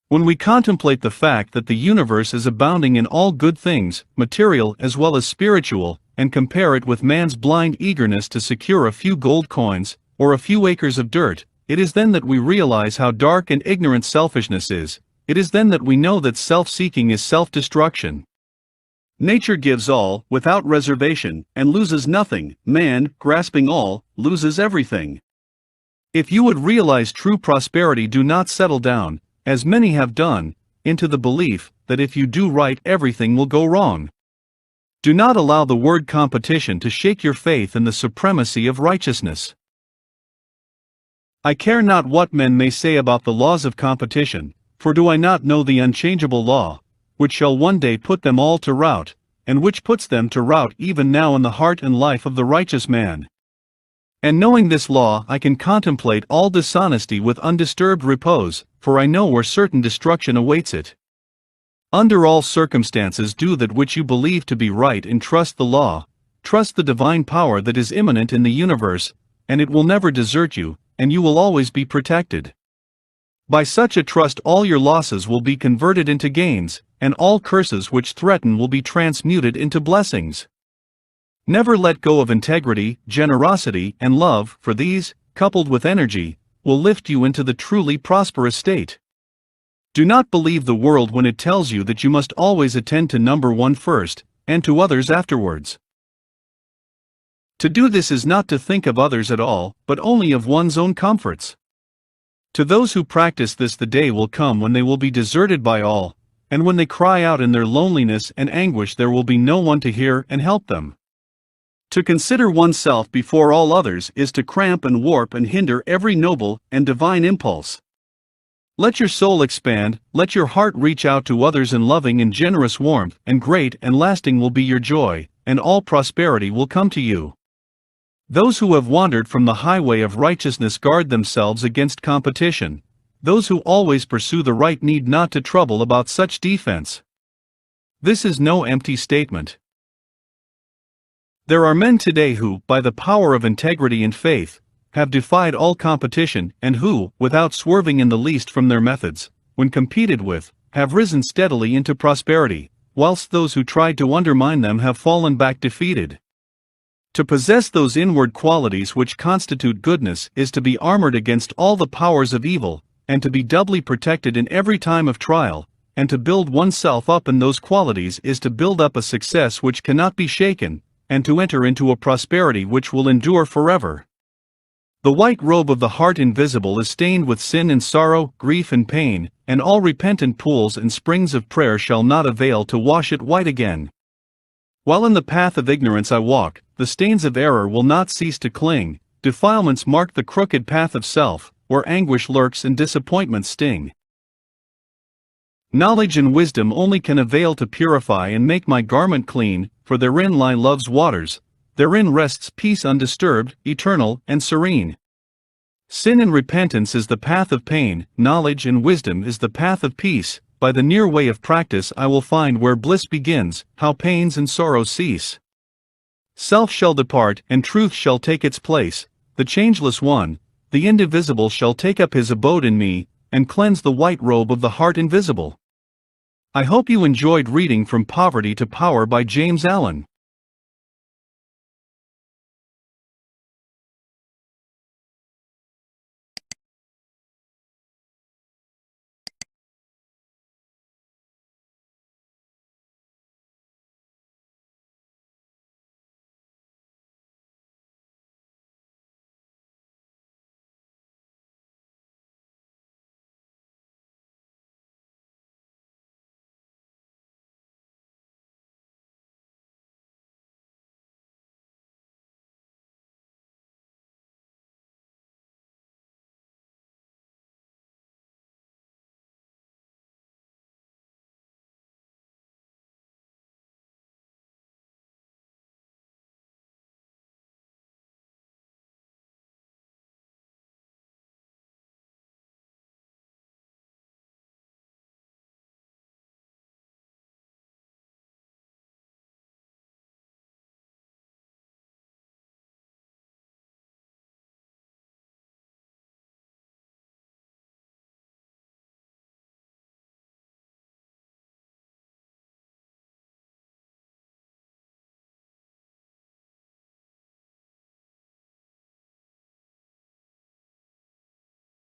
When we contemplate the fact that the universe is abounding in all good things, material as well as spiritual, and compare it with man's blind eagerness to secure a few gold coins, or a few acres of dirt, it is then that we realize how dark and ignorant selfishness is. It is then that we know that self-seeking is self-destruction. Nature gives all, without reservation, and loses nothing. Man, grasping all, loses everything. If you would realize true prosperity, do not settle down, as many have done, into the belief that if you do right everything will go wrong. Do not allow the word competition to shake your faith in the supremacy of righteousness. I care not what men may say about the laws of competition, for do I not know the unchangeable law, which shall one day put them all to rout, and which puts them to rout even now in the heart and life of the righteous man? And knowing this law, I can contemplate all dishonesty with undisturbed repose, for I know where certain destruction awaits it. Under all circumstances do that which you believe to be right and trust the law, trust the divine power that is immanent in the universe, and it will never desert you, and you will always be protected. By such a trust all your losses will be converted into gains, and all curses which threaten will be transmuted into blessings. Never let go of integrity, generosity, and love, for these, coupled with energy, will lift you into the truly prosperous state. Do not believe the world when it tells you that you must always attend to number one first, and to others afterwards. To do this is not to think of others at all, but only of one's own comforts. To those who practice this, the day will come when they will be deserted by all, and when they cry out in their loneliness and anguish there will be no one to hear and help them. To consider oneself before all others is to cramp and warp and hinder every noble and divine impulse. Let your soul expand, let your heart reach out to others in loving and generous warmth, and great and lasting will be your joy, and all prosperity will come to you. Those who have wandered from the highway of righteousness guard themselves against competition. Those who always pursue the right need not to trouble about such defense. This is no empty statement. There are men today who, by the power of integrity and faith, have defied all competition, and who, without swerving in the least from their methods, when competed with, have risen steadily into prosperity, whilst those who tried to undermine them have fallen back defeated. To possess those inward qualities which constitute goodness is to be armored against all the powers of evil, and to be doubly protected in every time of trial, and to build oneself up in those qualities is to build up a success which cannot be shaken, and to enter into a prosperity which will endure forever. The white robe of the heart invisible is stained with sin and sorrow, grief and pain, and all repentant pools and springs of prayer shall not avail to wash it white again. While in the path of ignorance I walk, the stains of error will not cease to cling, defilements mark the crooked path of self, where anguish lurks and disappointments sting. Knowledge and wisdom only can avail to purify and make my garment clean, for therein lie love's waters, therein rests peace undisturbed, eternal, and serene. Sin and repentance is the path of pain, knowledge and wisdom is the path of peace. By the near way of practice I will find where bliss begins, how pains and sorrows cease. Self shall depart, and truth shall take its place, the changeless one, the indivisible shall take up his abode in me, and cleanse the white robe of the heart invisible. I hope you enjoyed reading From Poverty to Power by James Allen.